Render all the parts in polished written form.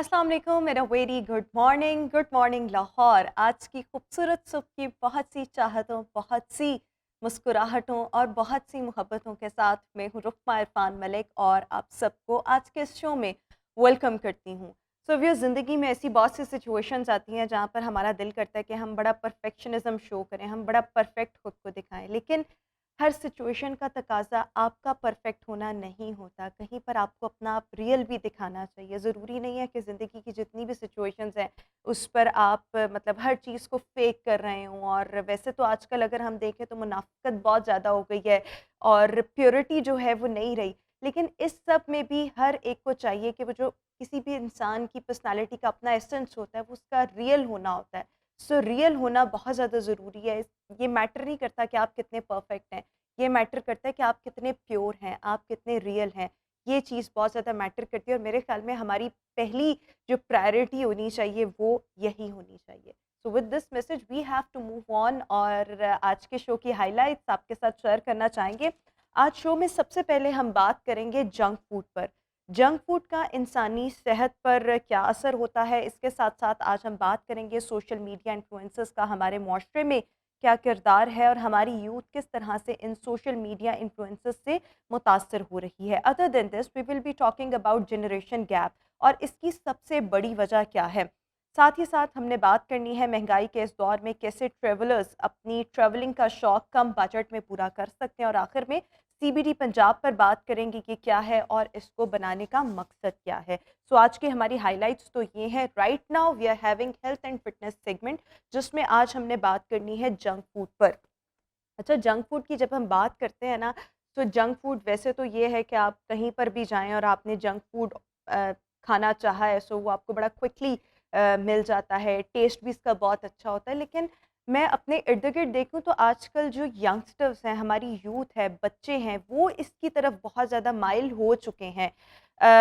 अस्सलाम वालेकुम, मेरा वेरी गुड मॉर्निंग लाहौर। आज की खूबसूरत सुबह की बहुत सी चाहतों, बहुत सी मुस्कुराहटों और बहुत सी मोहब्बतों के साथ मैं हूँ रुकमा इरफान मलिक और आप सबको आज के इस शो में वेलकम करती हूँ। सो व्यूअर्स, ज़िंदगी में ऐसी बहुत सी सिचुएशंस आती हैं जहाँ पर हमारा दिल करता है कि हम बड़ा परफेक्शनिज़्म शो करें, हम बड़ा परफेक्ट खुद को दिखाएं, लेकिन हर सिचुएशन का तकाज़ा आपका परफेक्ट होना नहीं होता। कहीं पर आपको अपना आप रियल भी दिखाना चाहिए। ज़रूरी नहीं है कि ज़िंदगी की जितनी भी सिचुएशंस हैं, उस पर आप मतलब हर चीज़ को फ़ेक कर रहे हों। और वैसे तो आजकल अगर हम देखें तो मुनाफ़िक़त बहुत ज़्यादा हो गई है और प्योरिटी जो है वो नहीं रही। लेकिन इस सब में भी हर एक को चाहिए कि वो जो किसी भी इंसान की पर्सनैलिटी का अपना एसेंस होता है, वो उसका रियल होना होता है। सो रियल होना बहुत ज़्यादा ज़रूरी है। ये मैटर नहीं करता कि आप कितने परफेक्ट हैं, ये मैटर करता है कि आप कितने प्योर हैं, आप कितने रियल हैं। ये चीज़ बहुत ज़्यादा मैटर करती है और मेरे ख़्याल में हमारी पहली जो प्रायोरिटी होनी चाहिए वो यही होनी चाहिए। So with this message we have to move on और आज के शो की हाइलाइट्स आपके साथ शेयर करना चाहेंगे। आज शो में सबसे पहले हम बात करेंगे जंक फूड पर। जंक फूड का इंसानी सेहत पर क्या असर होता है, इसके साथ-साथ आज हम बात करेंगे सोशल मीडिया इन्फ्लुएंसर्स का हमारे माशरे में क्या किरदार है और हमारी यूथ किस तरह से इन सोशल मीडिया इन्फ्लुएंसर्स से मुतासर हो रही है। Other than this we will be talking about generation gap और इसकी सबसे बड़ी वजह क्या है। साथ ही साथ हमने बात करनी है महंगाई के इस दौर में कैसे ट्रेवलर्स अपनी ट्रैवलिंग का शौक कम बजट में पूरा कर सकते हैं और आखिर में सीबीडी पंजाब पर बात करेंगे कि क्या है और इसको बनाने का मकसद क्या है। सो आज की हमारी हाइलाइट्स तो ये हैं। Right now we are having health and fitness segment, जिसमें आज हमने बात करनी है जंक फूड पर। अच्छा, जंक फूड की जब हम बात करते हैं ना, तो जंक फूड वैसे तो ये है कि आप कहीं पर भी जाएं और आपने जंक फूड खाना चाहा है, सो वो आपको बड़ा क्विकली मिल जाता है, टेस्ट भी इसका बहुत अच्छा होता है। लेकिन मैं अपने इर्द गिर्द देखूं तो आजकल जो यंगस्टर्स हैं, हमारी यूथ है, बच्चे हैं, वो इसकी तरफ बहुत ज़्यादा माइल हो चुके हैं।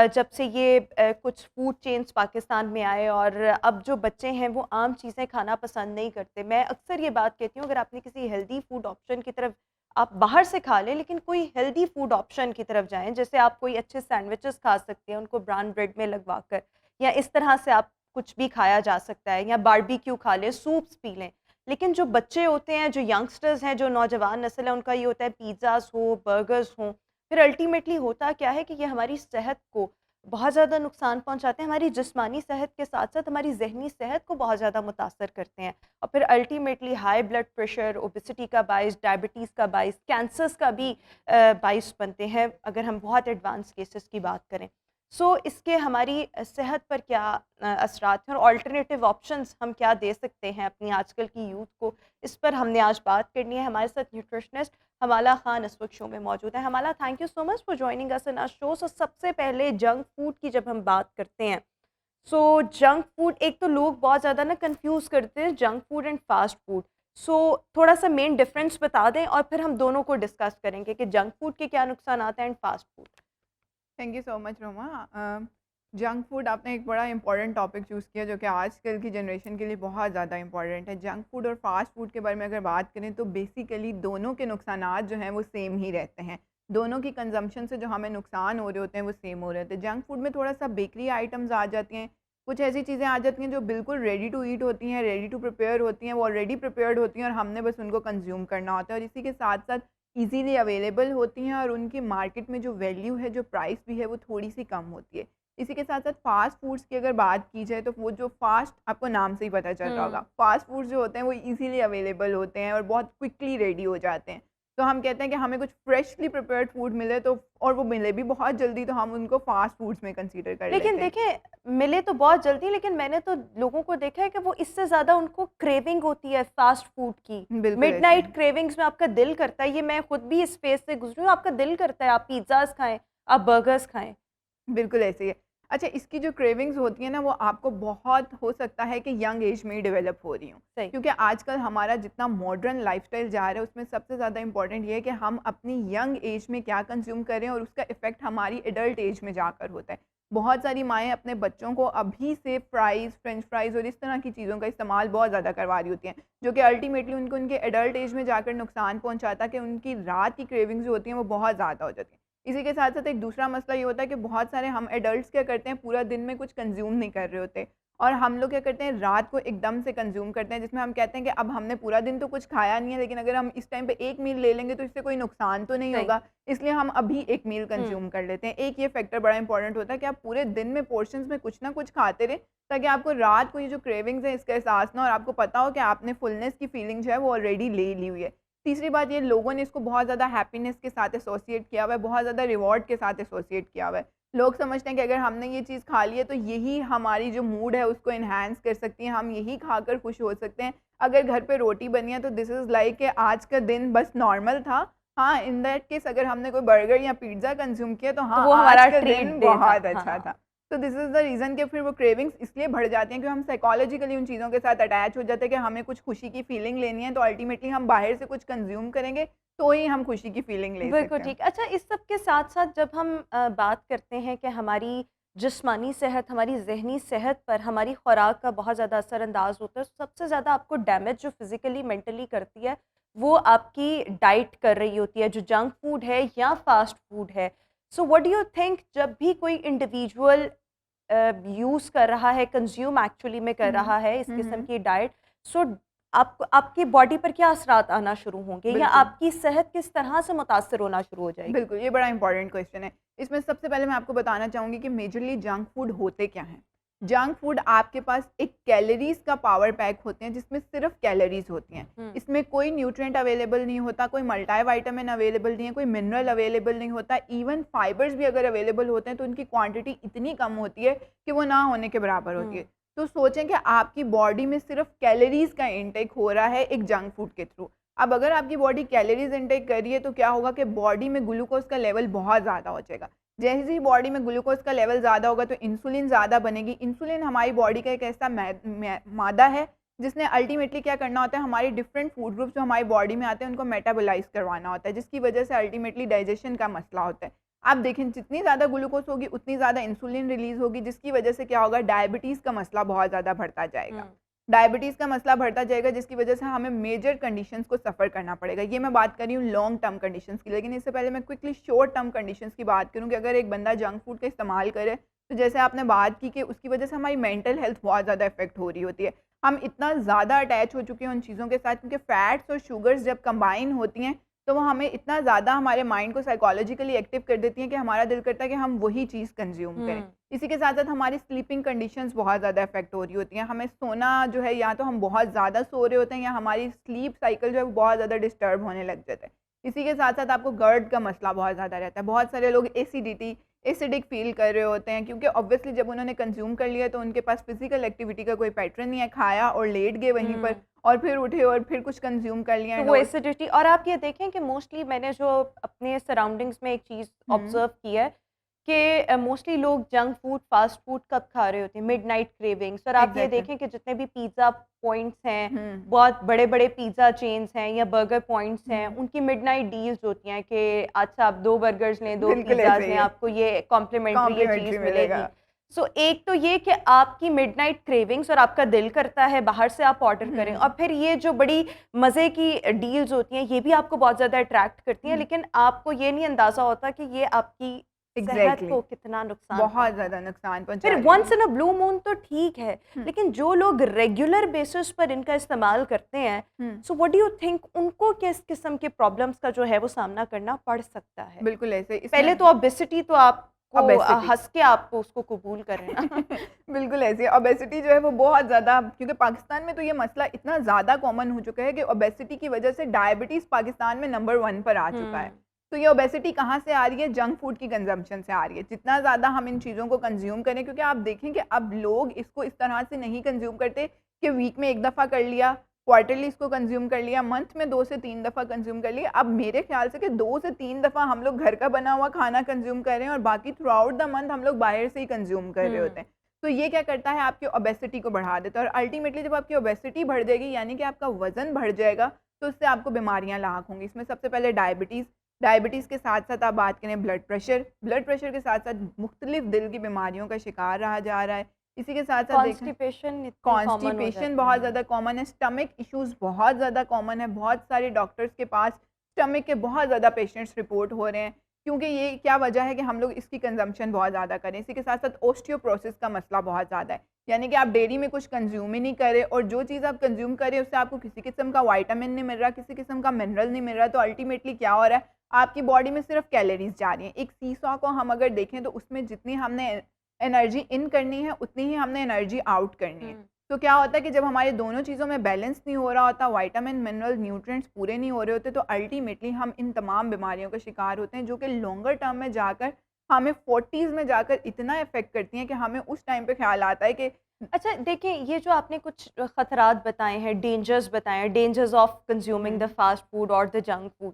जब से ये कुछ फूड चेन्स पाकिस्तान में आए और अब जो बच्चे हैं वो आम चीज़ें खाना पसंद नहीं करते। मैं अक्सर ये बात कहती हूँ, अगर आपने किसी हेल्दी फूड ऑप्शन की तरफ आप बाहर से खा लें, लेकिन कोई हेल्दी फूड ऑप्शन की तरफ जाएँ, जैसे आप कोई अच्छे सैंडविचेस खा सकते हैं उनको ब्राउन ब्रेड में लगवा कर, या इस तरह से आप कुछ भी खाया जा सकता है, या बारबेक्यू खा लें, सूप्स पी लें। लेकिन जो बच्चे होते हैं, जो यंगस्टर्स हैं, जो नौजवान नस्ल है, उनका ये होता है पिज़्ज़ाज़ हो, बर्गर्स हों, फिर अल्टीमेटली होता क्या है कि ये हमारी सेहत को बहुत ज़्यादा नुकसान पहुँचाते हैं। हमारी जिस्मानी सेहत के साथ-साथ हमारी ज़हनी सेहत को बहुत ज़्यादा मुतासर करते हैं और फिर ultimately high blood pressure, obesity का बाइस, डायबिटीज़ का बाइस, कैंसर्स का भी बाइस बनते हैं, अगर हम बहुत एडवांस केसेस की बात करें। सो इसके हमारी सेहत पर क्या असरात हैं और अल्टरनेटिव ऑप्शंस हम क्या दे सकते हैं अपनी आजकल की यूथ को, इस पर हमने आज बात करनी है। हमारे साथ न्यूट्रिशनिस्ट हमाला खान इस वक्त शो में मौजूद है। Hamala, thank you so much for joining us in our show. So सबसे पहले जंक फूड की जब हम बात करते हैं, सो जंक फूड, एक तो लोग बहुत ज़्यादा ना कंफ्यूज करते हैं junk food and fast food. So थोड़ा सा मेन डिफरेंस बता दें और फिर हम दोनों को डिस्कस करेंगे कि जंक फूड के क्या नुकसान आते हैं and fast food. Thank you so much Roma. Junk food आपने एक बड़ा इंपॉर्टेंट टॉपिक चूज़ किया जो कि आजकल की जनरेशन के लिए बहुत ज़्यादा इंपॉर्टेंट है। जंक फूड और फास्ट फूड के बारे में अगर बात करें तो बेसिकली दोनों के नुकसानात जो हैं वो सेम ही रहते हैं। दोनों की कंजम्पशन से जो हमें नुकसान हो रहे होते हैं वो सेम हो रहे होते हैं। जंक फूड में थोड़ा सा बेकरी आइटम्स आ जाती हैं, कुछ ऐसी चीज़ें आ जाती हैं जो बिल्कुल रेडी टू ईट होती हैं, रेडी टू प्रिपेयर होती हैं, वो ऑलरेडी प्रिपेयर्ड होती हैं और हमने बस उनको कंज्यूम करना होता है और इसी के साथ साथ ईज़िली अवेलेबल होती हैं और उनकी मार्केट में जो वैल्यू है, जो प्राइस भी है, वो थोड़ी-सी कम होती है। इसी के साथ-साथ फ़ास्ट फूड्स की अगर बात की जाए तो वो जो फ़ास्ट, आपको नाम से ही पता चल रहा होगा, हुँ। फ़ास्ट फूड्स जो होते हैं वो ईज़िली अवेलेबल होते हैं और बहुत क्विकली रेडी हो जाते हैं। तो हम कहते हैं कि हमें कुछ फ्रेशली प्रिपेयर्ड फूड मिले तो, और वो मिले भी बहुत जल्दी, तो हम उनको फ़ास्ट फूड्स में कंसीडर कर लेकिन लेते हैं। देखिए, मिले तो बहुत जल्दी, लेकिन मैंने तो लोगों को देखा है कि वो इससे ज़्यादा उनको क्रेविंग होती है फ़ास्ट फूड की। बिल्कुल ऐसे मिडनाइट है। क्रेविंग्स में आपका दिल करता है, ये मैं खुद भी इस फ़ेज़ से गुज़री हूँ, आपका दिल करता है आप पिज़्ज़ाज़ खाएँ, आप बर्गर्स खाएँ। बिल्कुल ऐसे ही है। अच्छा, इसकी जो क्रेविंग्स होती हैं ना, वो आपको बहुत हो सकता है कि यंग एज में ही डेवलप हो रही हों। सही। क्योंकि आजकल हमारा जितना मॉडर्न लाइफ़स्टाइल जा रहा है, उसमें सबसे ज़्यादा इम्पोर्टेंट ये है कि हम अपनी यंग एज में क्या कंज़्यूम करें और उसका इफ़ेक्ट हमारी एडल्ट एज में जाकर होता है। बहुत सारी माएँ अपने बच्चों को अभी से फ्राइज़, फ्रेंच फ्राइज़ और इस तरह की चीज़ों का इस्तेमाल बहुत ज़्यादा करवा रही होती हैं, जो कि अल्टीमेटली उनको उनके एडल्ट एज में जाकर नुकसान पहुँचाता है कि उनकी रात की क्रेविंग्स जो होती हैं, वो बहुत ज़्यादा हो जाती हैं। इसी के साथ-साथ एक दूसरा मसला ये होता है कि बहुत सारे हम एडल्ट्स क्या करते हैं, पूरा दिन में कुछ कंज़्यूम नहीं कर रहे होते और हम लोग क्या करते हैं, रात को एकदम से कंज़्यूम करते हैं, जिसमें हम कहते हैं कि अब हमने पूरा दिन तो कुछ खाया नहीं है, लेकिन अगर हम इस टाइम पे एक मील ले लेंगे तो इससे कोई नुकसान तो नहीं सही। होगा, इसलिए हम अभी एक मील कंज़्यूम कर लेते हैं। एक ये फैक्टर बड़ा इंपॉर्टेंट होता है कि आप पूरे दिन में पोर्शंस में कुछ ना कुछ खाते रहें, ताकि आपको रात को ये जो क्रेविंग्स है इसका एहसास ना हो और आपको पता हो कि आपने फुलनेस की फीलिंग जो है वो ऑलरेडी ले ली हुई है। तीसरी बात ये, लोगों ने इसको बहुत ज़्यादा हैप्पीनेस के साथ एसोसिएट किया हुआ है, बहुत ज़्यादा रिवॉर्ड के साथ एसोसिएट किया हुआ है। लोग समझते हैं कि अगर हमने ये चीज़ खा ली है तो यही हमारी जो मूड है उसको एनहांस कर सकती है, हम यही खाकर खुश हो सकते हैं। अगर घर पे रोटी बनी है तो दिस इज़ लाइक कि आज का दिन बस नॉर्मल था। हाँ, इन दैट केस अगर हमने कोई बर्गर या पिज़्ज़ा कंज़्यूम किया तो तो हाँ, वो आज हमारा का ट्रीट दिन डे था। बहुत अच्छा हाँ। था। तो दिस इज़ द रीज़न कि फिर वो क्रेविंग्स इसलिए बढ़ जाती हैं कि हम साइकोलॉजिकली उन चीज़ों के साथ अटैच हो जाते हैं कि हमें कुछ खुशी की फीलिंग लेनी है, तो अल्टीमेटली हम बाहर से कुछ कंज़्यूम करेंगे, तो ही हम खुशी की फीलिंग ले बिल्कुल सकते हैं। ठीक। अच्छा, इस सब के साथ-साथ जब हम बात करते हैं कि हमारी जिस्मानी सेहत, हमारी ज़हनी सेहत पर हमारी खुराक का बहुत ज़्यादा असर-अंदाज़ होता है, सबसे ज़्यादा आपको डैमेज जो फ़िज़िकली, मेंटली करती है, वो आपकी डाइट कर रही होती है, जो जंक फूड है या फ़ास्ट फूड है। सो व्हाट डू यू थिंक, जब भी कोई इंडिविजुअल यूज़ कर रहा है, कंज़्यूम एक्चुअली में कर हुँ। रहा है इस हुँ, किस्म हुँ। की डाइट, सो आपको आपकी बॉडी पर क्या असरात आना शुरू होंगे या बिल्कुल। आपकी सेहत किस तरह से मुतासर होना शुरू हो जाएगी? बिल्कुल, ये बड़ा इंपॉर्टेंट क्वेश्चन है। इसमें सबसे पहले मैं आपको बताना चाहूँगी कि मेजरली जंक फूड होते क्या हैं? जंक फूड आपके पास एक कैलोरीज़ का पावर पैक होते हैं, जिसमें सिर्फ़ कैलोरीज़ होती हैं। हुँ। इसमें कोई न्यूट्रिएंट अवेलेबल नहीं होता, कोई मल्टीविटामिन अवेलेबल नहीं है, कोई मिनरल अवेलेबल नहीं होता, इवन फाइबर्स भी अगर अवेलेबल होते हैं तो उनकी क्वांटिटी इतनी कम होती है कि वो ना होने के बराबर होती है। हुँ। तो सोचें कि आपकी बॉडी में सिर्फ़ कैलोरीज़ का इनटेक हो रहा है एक जंक फूड के थ्रू। अब अगर आपकी बॉडी कैलोरीज़ इनटेक कर रही है तो क्या होगा कि बॉडी में ग्लूकोज़ का लेवल बहुत ज़्यादा हो जाएगा। जैसे ही बॉडी में ग्लूकोज़ का लेवल ज़्यादा होगा तो इंसुलिन ज़्यादा बनेगी। इंसुलिन हमारी बॉडी का एक ऐसा मादा है जिसने अल्टीमेटली क्या करना होता है, हमारे डिफरेंट फूड ग्रुप्स जो हमारी बॉडी में आते हैं उनको मेटाबोलाइज़ करवाना होता है, जिसकी वजह से अल्टीमेटली डाइजेशन का मसला होता है। आप देखें, जितनी ज़्यादा ग्लूकोज़ होगी उतनी ज़्यादा इंसुलिन रिलीज़ होगी, जिसकी वजह से क्या होगा, डायबिटीज़ का मसला बहुत ज़्यादा बढ़ता जाएगा। हुँ। डायबिटीज़ का मसला बढ़ता जाएगा, जिसकी वजह से हमें मेजर कंडीशंस को सफ़र करना पड़ेगा। ये मैं बात कर रही हूँ लॉन्ग टर्म कंडीशंस की, लेकिन इससे पहले मैं क्विकली शॉर्ट टर्म कंडीशंस की बात करूँ कि अगर एक बंदा जंक फूड का इस्तेमाल करे, तो जैसे आपने बात की कि उसकी वजह से हमारी मेंटल हेल्थ बहुत ज़्यादा इफ़ेक्ट हो रही होती है। हम इतना ज़्यादा अटैच हो चुके हैं उन चीज़ों के साथ, क्योंकि फैट्स और शुगर्स जब कंबाइन होती हैं, तो वो हमें इतना ज़्यादा हमारे माइंड को साइकोलॉजिकली एक्टिव कर देती हैं कि हमारा दिल करता है कि हम वही चीज़ कंज़्यूम करें। हुँ। इसी के साथ-साथ हमारी स्लीपिंग कंडीशंस बहुत ज़्यादा इफ़ेक्ट हो रही होती हैं। हमें सोना जो है, या तो हम बहुत ज़्यादा सो रहे होते हैं या हमारी स्लीप साइकिल जो है वो बहुत ज़्यादा डिस्टर्ब होने लग जाता है। इसी के साथ-साथ आपको गर्ड का मसला बहुत ज़्यादा रहता है। बहुत सारे लोग एसिडिक फ़ील कर रहे होते हैं, क्योंकि ऑब्वियसली जब उन्होंने कंज़्यूम कर लिया तो उनके पास फ़िज़िकल एक्टिविटी का कोई पैटर्न नहीं है, खाया और लेट गए वहीं पर हुँ। और फिर उठे और फिर कुछ कंज़्यूम कर लिया तो एंड वो ऑल। एसिडिटी, और आप ये देखें कि मोस्टली मैंने जो अपने सराउंडिंग्स में एक चीज़ हुँ, ऑब्ज़र्व की है कि मोस्टली लोग जंक फूड, फ़ास्ट फूड कब खा रहे होते हैं? Midnight cravings. और आप ये एग्ज़ैक्टली। देखें कि जितने भी पिज़्ज़ा पॉइंट्स हैं, हुँ, बहुत बड़े-बड़े पिज़्ज़ा चेन्स हैं या बर्गर पॉइंट्स हैं, हुँ। उनकी मिडनाइट डील्स होती हैं कि अच्छा आप 2 बर्गर्स लें, 2 बिल्कुल ऐसे पिज़्ज़ाज़ ही लें, है। आपको ये कॉम्प्लिमेंट्री ये कॉम्प्लीमेंट्री चीज़ मिलेगी। मिलेगा। सो एक तो ये कि आपकी मिडनाइट क्रेविंग्स और आपका दिल करता है बाहर से आप ऑर्डर करें, और हुँ, फिर ये जो बड़ी मज़े की डील्स होती हैं, ये भी आपको बहुत ज़्यादा अट्रैक्ट करती हैं, हुँ। लेकिन आपको ये नहीं अंदाज़ा होता कि ये आपकी सेहत एग्ज़ैक्टली। को कितना नुकसान बहुत पहुँचा ज़्यादा रहा है। नुकसान फिर पहुँचा रही वन्स है। इन अ ब्लू मून तो ठीक है, हुँ, लेकिन जो लोग रेगुलर बेसिस पर इनका इस्तेमाल करते हैं, हुँ। So what do you think उनको किस किस्म के प्रॉब्लम्स का जो है वो सामना करना पड़ सकता है? बिल्कुल ऐसे पहले इसमें तो ओबेसिटी तो आपको ओबेसिटी हँस के आप उसको कबूल करें ना। बिल्कुल ऐसे ओबेसिटी जो है वो बहुत ज़्यादा, क्योंकि पाकिस्तान में तो ये मसला इतना ज़्यादा कॉमन हो चुका है कि ओबेसिटी की वजह से डायबिटीज़ पाकिस्तान में नंबर 1 पर आ चुका है। हुँ। तो ये ओबेसिटी कहाँ से आ रही है? जंक फूड की कंज़म्पशन से आ रही है। जितना ज़्यादा हम इन चीज़ों को कंज़्यूम करें, क्योंकि आप देखें कि अब लोग इसको इस तरह से नहीं कंज़्यूम करते कि वीक में 1 दफ़ा कर लिया, क्वार्टरली इसको कंज़्यूम कर लिया, मंथ में 2 से 3 दफ़ा कंज़्यूम कर लिया। अब मेरे ख़्याल से कि 2 से 3 दफ़ा हम लोग घर का बना हुआ खाना कंज़्यूम कर रहे हैं और बाकी थ्रू आउट द मंथ हम लोग बाहर से ही कंज़्यूम कर रहे होते हुँ। हैं। तो ये क्या करता है, आपकी ओबेसिटी को बढ़ा देता है और अल्टीमेटली जब आपकी ओबेसिटी बढ़ जाएगी, यानी कि आपका वज़न बढ़ जाएगा, तो उससे आपको बीमारियाँ लाक होंगी। इसमें सबसे पहले डायबिटीज़, डायबिटीज़ के साथ-साथ आप बात करें ब्लड प्रेशर के साथ-साथ मुख्तलिफ दिल की बीमारियों का शिकार रहा जा रहा है। इसी के साथ-साथ देखें, कॉन्स्टिपेशन इतनी कॉमन हो कॉन्स्टिपेशन जाती बहुत है। ज़्यादा कॉमन है, स्टमक इश्यूज़ बहुत ज़्यादा कॉमन है, बहुत सारे डॉक्टर्स के पास स्टमक के बहुत ज़्यादा पेशेंट्स रिपोर्ट हो रहे हैं। क्योंकि ये क्या वजह है कि हम लोग इसकी कंजम्पशन बहुत ज़्यादा करें। इसी के साथ-साथ ओस्टियोपोरोसिस का मसला बहुत ज़्यादा है। यानी कि आप डेयरी में कुछ कंज़्यूम ही नहीं कर रहे और जो चीज़ आप कंज़्यूम कर रहे हैं उससे आपको किसी किस्म का विटामिन नहीं मिल रहा, किसी किस्म का मिनरल नहीं मिल रहा, तो अल्टीमेटली क्या हो रहा है, आपकी बॉडी में सिर्फ कैलोरीज़ जा रही हैं। एक सीसॉ को हम अगर देखें तो उसमें जितनी हमने एनर्जी इन करनी है, उतनी ही हमने एनर्जी आउट करनी है। तो क्या होता है कि जब हमारे दोनों चीज़ों में बैलेंस नहीं हो रहा होता, विटामिन, मिनरल, न्यूट्रिएंट्स पूरे नहीं हो रहे होते, तो अल्टीमेटली हम इन तमाम बीमारियों का शिकार होते हैं, जो कि लॉन्गर टर्म में जाकर हमें 40s में जाकर इतना इफ़ेक्ट करती हैं कि हमें उस टाइम पे ख़्याल आता है कि अच्छा देखिए, ये जो आपने कुछ खतरात बताए हैं, डेंजर्स बताए हैं, dangers of consuming the fast food और द जंक फूड,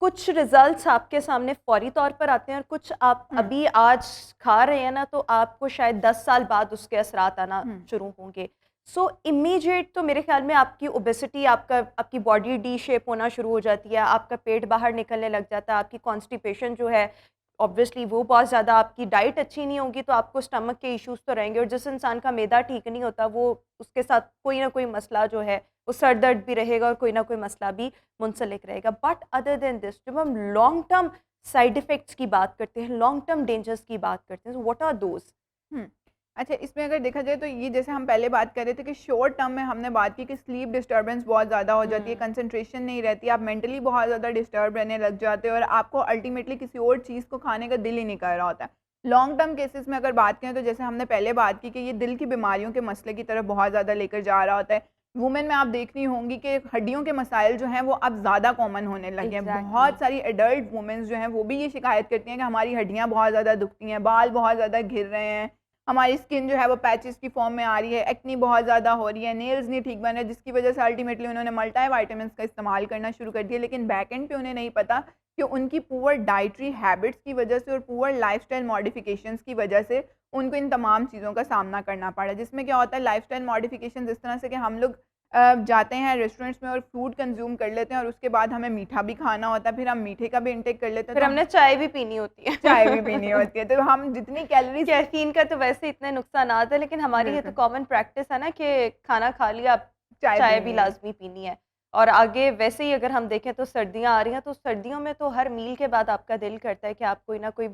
कुछ रिजल्ट्स आपके सामने फौरी तौर पर आते हैं और कुछ आप हुँ, अभी आज खा रहे हैं ना, तो आपको शायद 10 साल बाद उसके असरात आना हुँ, शुरू होंगे। सो इमीडिएट तो मेरे ख्याल में आपकी ओबेसिटी, आपकी बॉडी डी शेप होना शुरू हो जाती है, आपका पेट बाहर निकलने लग जाता है, आपकी कॉन्स्टिपेशन जो है ऑब्वियसली वो बहुत ज़्यादा, आपकी डाइट अच्छी नहीं होगी तो आपको स्टमक के इश्यूज़ तो रहेंगे, और जिस इंसान का मैदा ठीक नहीं होता वो उसके साथ कोई ना कोई मसला जो है, वो सर दर्द भी रहेगा और कोई ना कोई मसला भी मुंसलिक रहेगा। बट अदर देन दिस, जब हम लॉन्ग टर्म साइड इफ़ेक्ट्स की बात करते हैं, लॉन्ग टर्म डेंजर्स की बात करते हैं, व्हाट आर दोज़? हुँ। अच्छा, इसमें अगर देखा जाए तो ये जैसे हम पहले बात कर रहे थे कि शॉर्ट टर्म में हमने बात की कि स्लीप डिस्टर्बेंस बहुत ज़्यादा हो जाती है, हुँ। कंसंट्रेशन नहीं रहती, आप मेंटली बहुत ज़्यादा डिस्टर्ब रहने लग जाते हो और आपको अल्टीमेटली किसी और चीज़ को खाने का दिल ही नहीं कर रहा होता है। लॉन्ग टर्म केसेस में अगर बात करें तो जैसे हमने पहले बात की कि ये दिल की बीमारियों के मसले की तरफ बहुत ज़्यादा लेकर जा रहा होता है। वुमेन में आप देख रही होंगी कि हड्डियों के मसाइल जो हैं वो अब ज़्यादा कॉमन होने लगे हैं। एग्ज़ैक्टली। बहुत सारी एडल्ट वुमेन्स जो हैं वो भी ये शिकायत करती हैं कि हमारी हड्डियाँ बहुत ज़्यादा दुखती हैं, बाल बहुत ज़्यादा घिर रहे हैं, हमारी स्किन जो है वो पैचेस की फॉर्म में आ रही है, एक्नी बहुत ज़्यादा हो रही है, नेल्स नहीं ठीक बन रहे, जिसकी वजह से अल्टीमेटली उन्होंने मल्टी विटामिन्स का इस्तेमाल करना शुरू कर दिया। लेकिन बैक एंड पे उन्हें नहीं पता कि उनकी पुअर डाइटरी हैबिट्स की वजह से और पुअर लाइफस्टाइल मॉडिफिकेशंस की वजह से उनको इन तमाम चीज़ों का सामना करना पड़ा। जिसमें क्या होता है, लाइफस्टाइल मॉडिफिकेशंस इस तरह से कि हम लोग जाते हैं रेस्टोरेंट्स में और फूड कंज्यूम कर लेते हैं और उसके बाद हमें मीठा भी खाना होता है, फिर हम मीठे का भी इंटेक कर लेते हैं, फिर तो हमने चाय भी पीनी होती है। चाय भी पीनी होती है, तो हम जितनी कैलोरीज़ कैफ़ीन का तो वैसे इतने नुकसानात हैं, लेकिन हमारी ये तो बिल्कुल, कॉमन प्रैक्टिस है ना कि खाना खा लिया, अब चाय चाय भी पीनी है। लाज़मी पीनी है। और आगे वैसे ही अगर हम देखें तो सर्दियाँ आ रही हैं, तो सर्दियों में तो हर मील के बाद आपका दिल करता है कि आप कोई ना कोई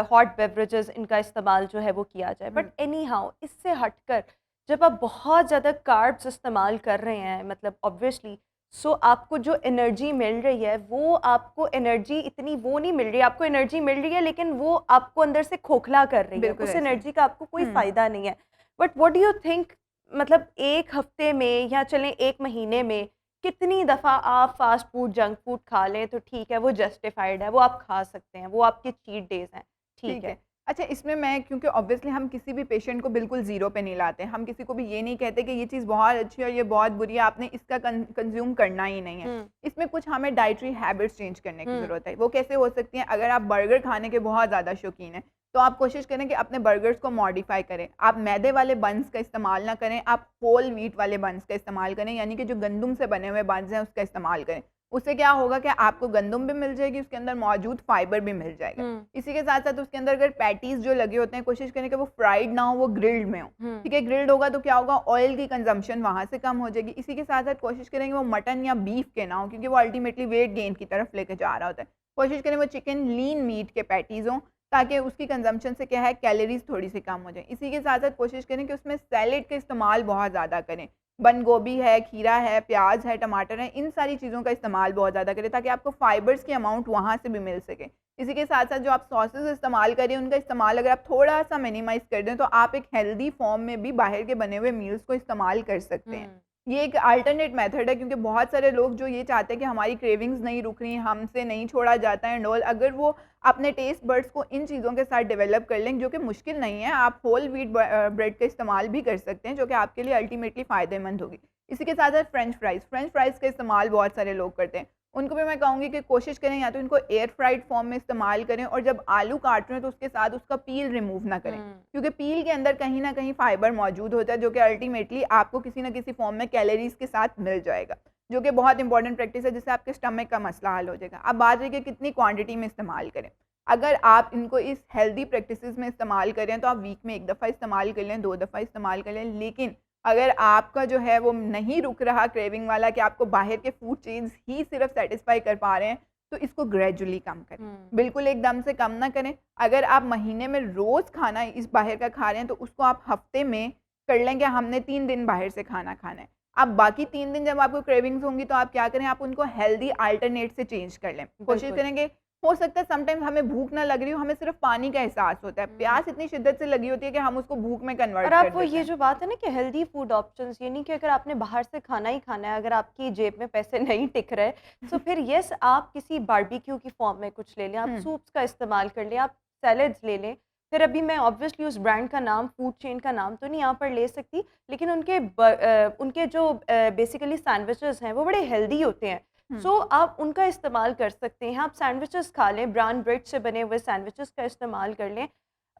हॉट बेवरेजेज़ इनका इस्तेमाल जो है वो किया जाए। बट हुँ, एनी हाउ, इससे हटकर जब आप बहुत ज़्यादा कार्ब्स इस्तेमाल कर रहे हैं, मतलब ऑब्वियसली, सो आपको जो एनर्जी मिल रही है, वो आपको एनर्जी इतनी वो नहीं मिल रही है, आपको एनर्जी मिल रही है लेकिन वो आपको अंदर से खोखला कर रही है, बिल्कुल उस ऐसे ही। एनर्जी का आपको कोई हुँ, फ़ायदा नहीं है। But what do you think, मतलब 1 हफ़्ते में या चलें 1 महीने में कितनी दफ़ा आप फ़ास्ट फूड, जंक फूड खा लें तो ठीक है, वो जस्टिफाइड है, वो आप खा सकते हैं, वो आपके चीट डेज़ हैं, ठीक ठीक है। है। अच्छा, इसमें मैं क्योंकि ऑब्वियसली हम किसी भी पेशेंट को बिल्कुल ज़ीरो पे नहीं लाते। हम किसी को भी ये नहीं कहते कि ये चीज़ बहुत अच्छी है और ये बहुत बुरी है, आपने इसका कंज़्यूम करना ही नहीं है। हुँ, इसमें कुछ हमें डाइटरी हैबिट्स चेंज करने की हुँ, ज़रूरत है। वो कैसे हो सकती हैं? अगर आप बर्गर खाने के बहुत ज़्यादा शौकीन हैं, तो आप कोशिश करें कि अपने बर्गर्स को मॉडिफ़ाई करें। आप मैदे वाले बन्स का इस्तेमाल ना करें, आप होल व्हीट वाले बन्स का इस्तेमाल करें, यानी कि जो गंदुम से बने हुए बन्स हैं, उसका इस्तेमाल करें। उससे क्या होगा कि आपको गंदुम भी मिल जाएगी, उसके अंदर मौजूद फाइबर भी मिल जाएगा। हुँ, इसी के साथ-साथ उसके अंदर अगर पैटीज़ जो लगे होते हैं, कोशिश करें कि वो फ्राइड ना हो, वो ग्रिल्ड में हो। हुँ, ठीक है, ग्रिल्ड होगा तो क्या होगा, ऑयल की कंज़म्पशन वहाँ से कम हो जाएगी। इसी के साथ-साथ कोशिश करें कि वो मटन या बीफ के ना हो, क्योंकि वो अल्टीमेटली वेट गेन की तरफ लेके जा रहा होता है। कोशिश करें वो चिकन लीन मीट के पैटीज़ हों, ताकि उसकी कंज़म्पशन से क्या है, कैलोरीज़ थोड़ी-सी कम हो जाए। इसी के साथ-साथ कोशिश करें कि उसमें सैलेड का इस्तेमाल बहुत ज़्यादा करें। बंद गोभी है, खीरा है, प्याज़ है, टमाटर है, इन सारी चीज़ों का इस्तेमाल बहुत ज़्यादा करें ताकि आपको फाइबर्स की अमाउंट वहाँ से भी मिल सके। इसी के साथ-साथ जो आप सॉसेज़ इस्तेमाल करें, उनका इस्तेमाल अगर आप थोड़ा-सा मिनिमाइज़ कर दें, तो आप एक हेल्दी फ़ॉर्म में भी बाहर के बने हुए मील्स को इस्तेमाल कर सकते हैं। हुँ, ये एक अल्टरनेट मेथड है, क्योंकि बहुत सारे लोग जो ये चाहते हैं कि हमारी क्रेविंग्स नहीं रुक रही, हमसे नहीं छोड़ा जाता है एंड ऑल, अगर वो अपने टेस्ट बड्स को इन चीज़ों के साथ डेवलप कर लें, जो कि मुश्किल नहीं है, आप होल व्हीट ब्रेड का इस्तेमाल भी कर सकते हैं, जो कि आपके लिए अल्टीमेटली फ़ायदेमंद होगी। इसी के साथ-साथ फ्रेंच फ्राइज़ का इस्तेमाल बहुत सारे लोग करते हैं। उनको भी मैं कहूँगी कि कोशिश करें या तो इनको एयर फ्राइड फॉर्म में इस्तेमाल करें, और जब आलू काट रहे हो तो उसके साथ उसका पील रिमूव ना करें, हुँ, क्योंकि पील के अंदर कहीं न कहीं फाइबर मौजूद होता है, जो कि अल्टीमेटली आपको किसी न किसी फॉर्म में कैलोरीज़ के साथ मिल जाएगा, जो कि बहुत इंपॉर्टेंट प्रैक्टिस है, जिससे आपके स्टमक का मसला हल हो जाएगा। अब बात रही कि कितनी क्वांटिटी में इस्तेमाल करें। अगर आप इनको इस हेल्दी प्रैक्टिसेज़ में इस्तेमाल करें, तो आप वीक में 1 दफ़ा इस्तेमाल कर लें, 2 दफ़ा इस्तेमाल कर लें, लेकिन अगर आपका जो है वो नहीं रुक रहा क्रेविंग वाला, कि आपको बाहर के फूड चेन्स ही सिर्फ सैटिस्फाई कर पा रहे हैं, तो इसको ग्रेजुअली कम करें, हुँ। बिल्कुल एकदम से कम ना करें। अगर आप महीने में रोज़ खाना इस बाहर का खा रहे हैं, तो उसको आप हफ्ते में कर लें कि हमने 3 दिन बाहर से खाना खाना है। अब बाकी 3 दिन जब आपको क्रेविंग्स होंगी तो आप क्या करें, आप उनको हेल्दी अल्टरनेट से चेंज कर लें। कोशिश बिल्कुल। करेंगे, हो सकता है समटाइम्स हमें भूख ना लग रही हो, हमें सिर्फ़ पानी का एहसास होता है। हुँ। प्यास इतनी शिद्दत से लगी होती है कि हम उसको भूख में और कन्वर्ट आप कर वो देते ये हैं। जो बात है ना कि हेल्दी फूड ऑप्शंस, ये नहीं कि अगर आपने बाहर से खाना ही खाना है, अगर आपकी जेब में पैसे नहीं टिक रहे, तो फिर यस आप किसी बारबेक्यू की फॉर्म में कुछ ले लें, आप हुँ, सूप्स का इस्तेमाल कर लें, आप सैलेड्स ले लें। फिर अभी मैं ऑब्वियसली उस ब्रांड का नाम, फूड चेन का नाम तो नहीं यहाँ पर ले सकती, लेकिन उनके जो बेसिकली सैंडविचेज़ हैं वो बड़े हेल्दी होते हैं। हुँ, सो आप उनका इस्तेमाल कर सकते हैं, आप सैंडविचेज़ खा लें, ब्राउन ब्रेड से बने हुए सैंडविचेज़ का इस्तेमाल कर लें।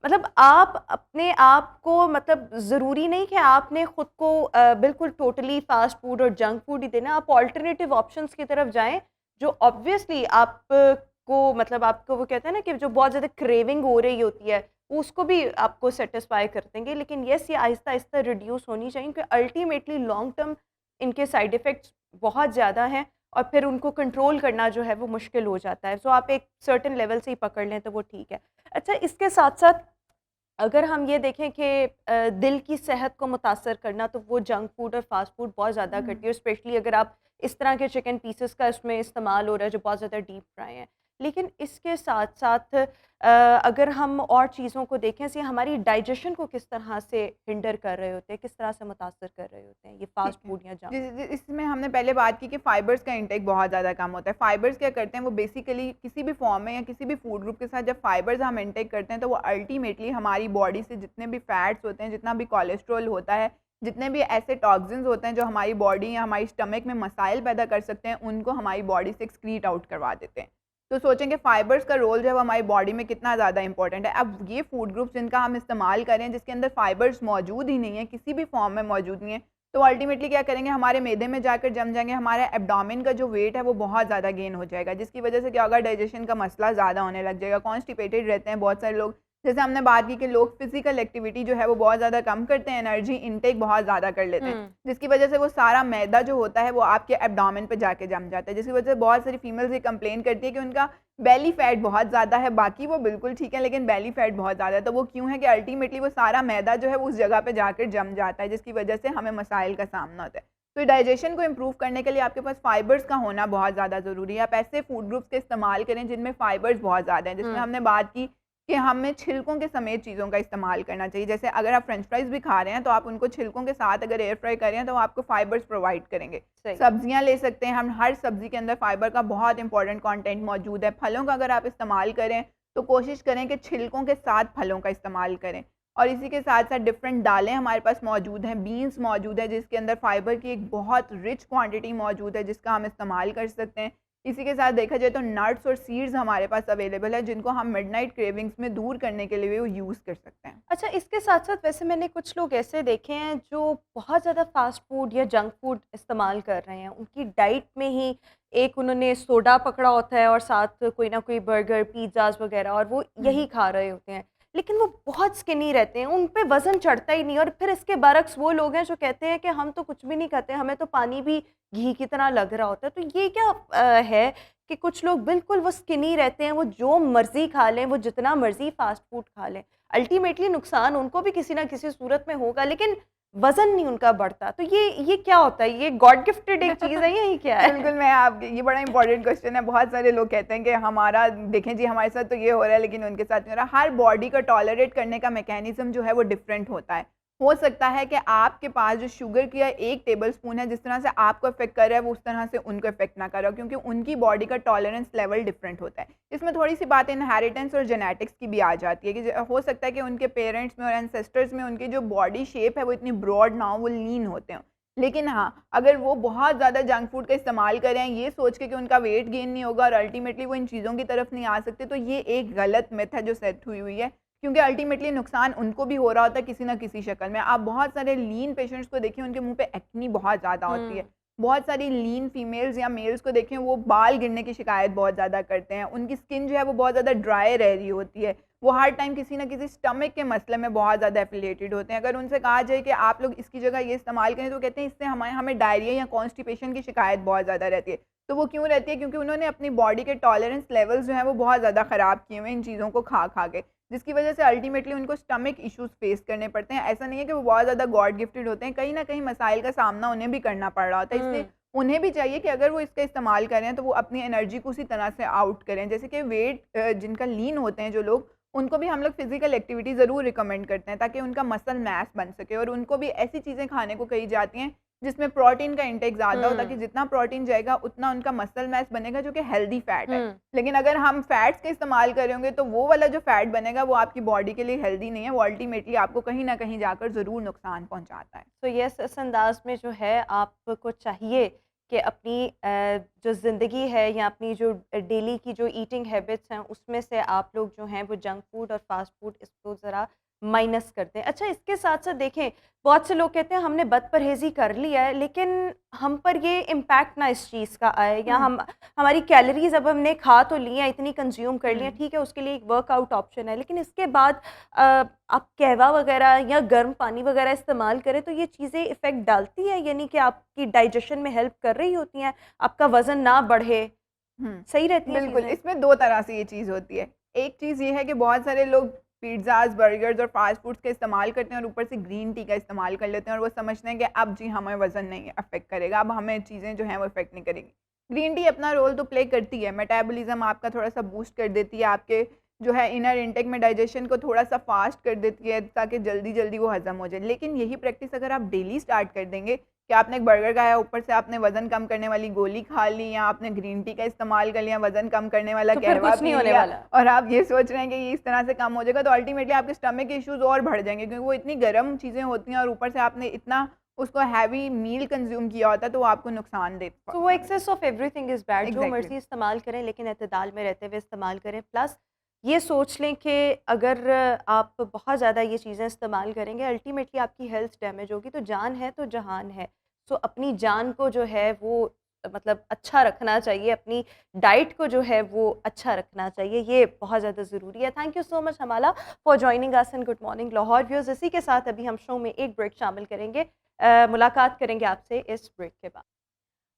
मतलब आप अपने आप को, मतलब ज़रूरी नहीं कि आपने खुद को बिल्कुल टोटली फ़ास्ट फ़ूड और जंक फ़ूड ही देना, आप अल्टरनेटिव ऑप्शंस की तरफ जाएँ, जो ऑब्वियसली आपको, मतलब आपको वो कहते हैं ना कि जो बहुत ज़्यादा क्रेविंग हो रही होती है, वो उसको भी आपको सैटिस्फाई कर देंगे। लेकिन येस, ये आहिस्ता-आहिस्ता रिड्यूस होनी चाहिए, क्योंकि अल्टीमेटली लॉन्ग टर्म इनके साइड इफ़ेक्ट्स बहुत ज़्यादा हैं और फिर उनको कंट्रोल करना जो है वो मुश्किल हो जाता है। सो आप एक सर्टेन लेवल से ही पकड़ लें तो वो ठीक है। अच्छा, इसके साथ-साथ अगर हम ये देखें कि दिल की सेहत को मुतासर करना, तो वो जंक फूड और फास्ट फूड बहुत ज़्यादा हुँ। करती है, स्पेशली अगर आप इस तरह के चिकन पीसेस का इसमें इस्तेमाल हो रहा है जो बहुत ज़्यादा डीप फ्राई हैं। लेकिन इसके साथ-साथ अगर हम और चीज़ों को देखें, जैसे हमारी डाइजेशन को किस तरह से हिंडर कर रहे होते हैं, किस तरह से मुतासर कर रहे होते हैं ये ठीक फास्ट है। फूड या जंक जिस फूड? जि इसमें हमने पहले बात की कि फ़ाइबर्स का इंटेक बहुत ज़्यादा कम होता है। फ़ाइबर्स क्या करते हैं, वो बेसिकली किसी भी फ़ॉर्म में या किसी भी फूड ग्रुप के साथ जब फ़ाइबर्स हम इंटेक करते हैं, तो वो अल्टीमेटली हमारी बॉडी से जितने भी फैट्स होते हैं, जितना भी कोलेस्ट्रॉल होता है, जितने भी ऐसे टॉक्सिन्स होते हैं जो हमारी बॉडी या हमारी स्टमक में मसाइल पैदा कर सकते हैं, उनको हमारी बॉडी से एक्सक्रीट आउट करवा देते हैं। तो सोचें कि फ़ाइबर्स का रोल जो है वो हमारी बॉडी में कितना ज़्यादा इंपॉर्टेंट है। अब ये फूड ग्रुप्स जिनका हम इस्तेमाल करें, जिसके अंदर फ़ाइबर्स मौजूद ही नहीं है, किसी भी फ़ॉर्म में मौजूद नहीं है, तो अल्टीमेटली क्या करेंगे, हमारे मैदे में जाकर जम जाएँगे, हमारा एब्डोमेन का जो वेट है वो बहुत ज़्यादा गेन हो जाएगा, जिसकी वजह से क्या होगा, डाइजेशन का मसला ज़्यादा होने लग जाएगा, कॉन्स्टिपेटेड रहते हैं बहुत सारे लोग। जैसे हमने बात की कि लोग फिज़िकल एक्टिविटी जो है वो बहुत ज़्यादा कम करते हैं, एनर्जी इनटेक बहुत ज़्यादा कर लेते हैं, हुँ। जिसकी वजह से वो सारा मैदा जो होता है वो आपके एब्डोमेन पे जाके जम जाता है, जिसकी वजह से बहुत सारी फीमेल्स ये कंप्लेन करती है कि उनका बेली फैट बहुत ज़्यादा है, बाकी वो बिल्कुल ठीक है लेकिन बेली फैट बहुत ज़्यादा है। तो वो क्यों है कि अल्टीमेटली वो सारा मैदा जो है वो उस जगह पे जाकर जम जाता है, जिसकी वजह से हमें मसाइल का सामना होता है। तो डाइजेशन को इम्प्रूव करने के लिए आपके पास फाइबर्स का होना बहुत ज़्यादा ज़रूरी है। आप ऐसे फूड ग्रुप्स के इस्तेमाल करें जिनमें फाइबर्स बहुत ज़्यादा हैं, जिसमें हुँ। हमने बात की कि हमें छिलकों के समेत चीज़ों का इस्तेमाल करना चाहिए। जैसे अगर आप फ्रेंच फ्राइज़ भी खा रहे हैं तो आप उनको छिलकों के साथ अगर एयर फ्राई कर रहे हैं तो वो आपको फाइबर्स प्रोवाइड करेंगे। सही। सब्जियाँ ले सकते हैं हम, हर सब्ज़ी के अंदर फाइबर का बहुत इंपॉर्टेंट कंटेंट मौजूद है। फलों का अगर आप इस्तेमाल करें तो कोशिश करें कि छिलकों के साथ फलों का इस्तेमाल करें। और इसी के साथ-साथ डिफरेंट दालें हमारे पास मौजूद हैं, बीन्स मौजूद है जिसके अंदर फाइबर की एक बहुत रिच क्वांटिटी मौजूद है जिसका हम इस्तेमाल कर सकते हैं। इसी के साथ देखा जाए तो नट्स और सीड्स हमारे पास अवेलेबल है जिनको हम मिडनाइट क्रेविंग्स में दूर करने के लिए भी वो यूज़ कर सकते हैं। अच्छा, इसके साथ-साथ वैसे मैंने कुछ लोग ऐसे देखे हैं जो बहुत ज़्यादा फ़ास्ट फ़ूड या जंक फ़ूड इस्तेमाल कर रहे हैं। उनकी डाइट में ही एक उन्होंने सोडा पकड़ा होता है और साथ कोई ना कोई बर्गर, पिज़्ज़ाज़ वग़ैरह, और वो हुँ। यही खा रहे होते हैं। लेकिन वो बहुत स्किनी रहते हैं, उन पे वज़न चढ़ता ही नहीं, और फिर इसके बरक्स वो लोग हैं जो कहते हैं कि हम तो कुछ भी नहीं खाते, हमें तो पानी भी घी की तरह लग रहा होता है। तो ये क्या है कि कुछ लोग बिल्कुल वो स्किनी रहते हैं, वो जो मर्ज़ी खा लें, वो जितना मर्ज़ी फ़ास्ट फ़ूड खा लें। अल्टीमेटली नुकसान उनको भी किसी न किसी सूरत में होगा, लेकिन वज़न नहीं उनका बढ़ता। तो ये क्या होता है? ये गॉड गिफ्टेड एक चीज़ है या ये क्या है? बिल्कुल, मैं आप ये बड़ा इंपॉर्टेंट क्वेश्चन है। बहुत सारे लोग कहते हैं कि हमारा देखें जी हमारे साथ तो ये हो रहा है लेकिन उनके साथ नहीं हो रहा। हर बॉडी का टॉलरेट करने का मैकेनिज़्म जो है वो डिफरेंट होता है। हो सकता है कि आपके पास जो शुगर का 1 टेबलस्पून है जिस तरह से आपको इफ़ेक्ट कर रहा है वो उस तरह से उनको इफ़ेक्ट ना कर रहा हो क्योंकि उनकी बॉडी का टॉलरेंस लेवल डिफरेंट होता है। इसमें थोड़ी-सी बात इनहेरिटेंस और जेनेटिक्स की भी आ जाती है कि हो सकता है कि उनके पेरेंट्स में और एंसेस्टर्स में उनकी जो बॉडी शेप है वो इतनी ब्रॉड ना हो, वो लीन होते हों। लेकिन हाँ, अगर वो बहुत ज़्यादा जंक फूड का इस्तेमाल कर रहे हैं ये सोच के कि उनका वेट गेन नहीं होगा और अल्टीमेटली वो इन चीज़ों की तरफ नहीं आ सकते, तो ये एक गलत मिथ है जो सेट हुई हुई है क्योंकि अल्टीमेटली नुकसान उनको भी हो रहा होता है किसी न किसी शक्ल में। आप बहुत सारे लीन पेशेंट्स को देखिए उनके मुँह पे एक्नी बहुत ज़्यादा होती है। हुँ। बहुत सारी लीन फीमेल्स या मेल्स को देखें वो बाल गिरने की शिकायत बहुत ज़्यादा करते हैं। उनकी स्किन जो है वो बहुत ज़्यादा ड्राई रह रही होती है। वो हर टाइम किसी न किसी स्टमक के मसले में बहुत ज़्यादा एफिलिएटेड होते हैं। अगर उनसे कहा जाए कि आप लोग इसकी जगह ये इस्तेमाल करें तो कहते हैं इससे हमें डायरिया या कॉन्स्टिपेशन की शिकायत बहुत ज़्यादा रहती है। तो वो क्यों रहती है? क्योंकि उन्होंने अपनी बॉडी के टॉलरेंस लेवल्स जो हैं वो बहुत ज़्यादा ख़राब किए हुए हैं इन चीज़ों को खा के, जिसकी वजह से अल्टीमेटली उनको स्टमक इश्यूज़ फेस करने पड़ते हैं। ऐसा नहीं है कि वो बहुत ज़्यादा गॉड गिफ्टेड होते हैं, कहीं न कहीं मसाइल का सामना उन्हें भी करना पड़ रहा होता है। इसलिए हुँ, उन्हें भी चाहिए कि अगर वो इसका इस्तेमाल करें तो वो अपनी एनर्जी को उसी तरह से आउट करें। जैसे कि जिनका लीन होते हैं जो लोग, उनको भी हम लोग फ़िज़िकल एक्टिविटी ज़रूर रिकमेंड करते हैं ताकि उनका मसल मास बन सके, और उनको भी ऐसी चीज़ें खाने को कही जाती हैं जिसमें प्रोटीन का इंटेक ज़्यादा हो, ताकि हुँ, जितना प्रोटीन जाएगा उतना उनका मसल मास बनेगा, जो कि हेल्दी फैट है। हुँ। लेकिन अगर हम फैट्स का इस्तेमाल करेंगे तो वो वाला जो फैट बनेगा वो आपकी बॉडी के लिए हेल्दी नहीं है, वो अल्टीमेटली आपको कहीं न कहीं जाकर ज़रूर नुकसान पहुँचाता है। तो यस, इस अंदाज़ में जो है आपको चाहिए कि अपनी जो ज़िंदगी है या अपनी जो डेली की जो ईटिंग हैबिट्स हैं उसमें से आप लोग जो हैं वो जंक फूड और फ़ास्ट फूड इसको ज़रा माइनस कर दें। अच्छा, इसके साथ-साथ देखें, बहुत से लोग कहते हैं हमने बदपरहेज़ी कर लिया है लेकिन हम पर ये इम्पैक्ट ना इस चीज़ का आए, या हुँ, हम हमारी कैलोरीज़ अब हमने खा तो ली हैं, इतनी कंज़्यूम कर ली हैं, हुँ। ठीक है, उसके लिए एक वर्कआउट ऑप्शन है। लेकिन इसके बाद आप कहवा वगैरह या गर्म पानी वगैरह इस्तेमाल करें तो ये चीज़ें इफ़ेक्ट डालती हैं, यानी कि आपकी डाइजेशन में हेल्प कर रही होती हैं, आपका वज़न ना बढ़े, हुँ। सही रहती हैं बिल्कुल, चीज़ें? इसमें 2 तरह से ये चीज़ होती है। एक चीज़ ये है कि बहुत सारे लोग पिज़्ज़ाज़, बर्गर्स और फ़ास्ट फूड्स का इस्तेमाल करते हैं और ऊपर से ग्रीन टी का इस्तेमाल कर लेते हैं, और वो समझते हैं कि अब जी हमें वज़न नहीं अफ़ेक्ट करेगा, अब हमें चीज़ें जो हैं वो अफ़ेक्ट नहीं करेंगी। ग्रीन टी अपना रोल तो प्ले करती है, मेटाबॉलिज़्म आपका थोड़ा-सा बूस्ट कर देती है, आपके जो है इनर इनटेक में डाइजेशन को थोड़ा-सा फ़ास्ट कर देती है ताकि जल्दी-जल्दी वो हज़म हो जाए। लेकिन यही प्रैक्टिस अगर आप डेली स्टार्ट कर देंगे कि आपने एक बर्गर खाया, ऊपर से आपने वज़न कम करने वाली गोली खा ली, या आपने ग्रीन टी का इस्तेमाल कर लिया, वज़न कम करने वाला तो फिर कहवा कुछ नहीं पी होने लिया, वाला। और आप ये सोच रहे हैं कि ये इस तरह से कम हो जाएगा, तो अल्टीमेटली आपके स्टमक के इश्यूज़ और बढ़ जाएँगे, क्योंकि वो इतनी गर्म चीज़ें होती हैं और ऊपर से आपने इतना उसको हैवी मील कंज़्यूम किया होता है, तो वो आपको नुकसान दे तो वो समझ excess of everything is bad, जो एग्ज़ैक्टली। मर्ज़ी इस्तेमाल करें लेकिन एतदाल में रहते हुए इस्तेमाल करें। प्लस ये सोच लें कि अगर आप बहुत ज़्यादा ये चीज़ें इस्तेमाल करेंगे अल्टीमेटली आपकी हेल्थ डैमेज होगी, तो जान है तो जहान है। सो अपनी जान को जो है वो मतलब अच्छा रखना चाहिए, अपनी डाइट को जो है वो अच्छा रखना चाहिए, ये बहुत ज़्यादा ज़रूरी है। Thank you so much Hamala for joining us in good morning Lahore viewers. इसी के साथ अभी हम शो में एक ब्रेक शामिल करेंगे। मुलाकात करेंगे आपसे इस ब्रेक के बाद।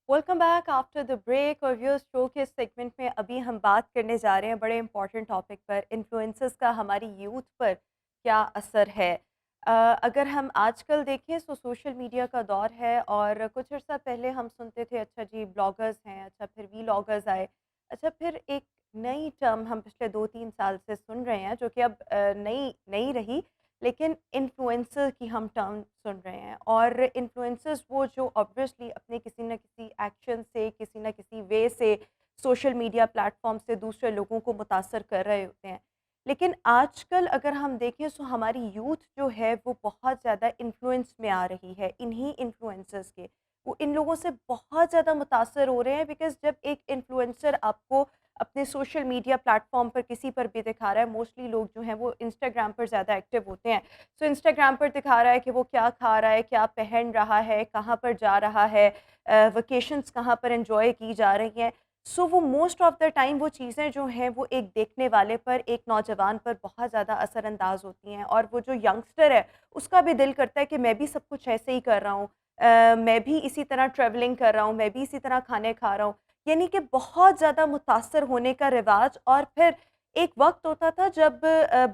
Welcome back after the break. और व्यूअर्स, शो के इस सेगमेंट में अभी हम बात करने जा रहे हैं बड़े इंपॉर्टेंट टॉपिक पर, इन्फ्लुएंसर्स का हमारी यूथ पर क्या असर है। अगर हम आजकल देखें तो सोशल मीडिया का दौर है, और कुछ अर्सा पहले हम सुनते थे अच्छा जी ब्लॉगर्स हैं, अच्छा फिर वीलॉगर्स आए, अच्छा फिर एक नई टर्म हम पिछले 2-3 साल से सुन रहे हैं जो कि अब नई नहीं रही, लेकिन इन्फ्लुएंसर की हम टर्म सुन रहे हैं। और इन्फ्लुएंसर्स वो जो ऑब्वियसली अपने किसी न किसी एक्शन से, किसी न किसी वे से, सोशल मीडिया प्लेटफॉर्म से दूसरे लोगों को मुतासर कर रहे होते हैं। लेकिन आजकल अगर हम देखें तो हमारी यूथ जो है वो बहुत ज़्यादा इन्फ्लुएंस में आ रही है इन्हीं इन्फ्लुएंसर्स के। वो इन लोगों से बहुत ज़्यादा मुतासर हो रहे हैं, बिकॉज़ जब एक इन्फ्लुएंसर आपको अपने सोशल मीडिया प्लेटफॉर्म पर किसी पर भी दिखा रहा है, मोस्टली लोग जो हैं वो इंस्टाग्राम पर ज़्यादा एक्टिव होते हैं। सो इंस्टाग्राम पर दिखा रहा है कि वो क्या खा रहा है, क्या पहन रहा है, कहाँ पर जा रहा है, वेकेशंस कहाँ पर एंजॉय की जा रही हैं। सो वो मोस्ट ऑफ द टाइम वो चीज़ें जो हैं वो एक देखने वाले पर, एक नौजवान पर बहुत ज़्यादा असरअंदाज होती हैं, और वो जो यंगस्टर है उसका भी दिल करता है कि मैं भी सब कुछ ऐसे ही कर रहा हूँ, मैं भी इसी तरह ट्रैवलिंग कर रहा हूँ, मैं भी इसी तरह खाने खा रहा हूँ। यानी कि बहुत ज़्यादा मुतासर होने का रिवाज। और फिर एक वक्त होता था जब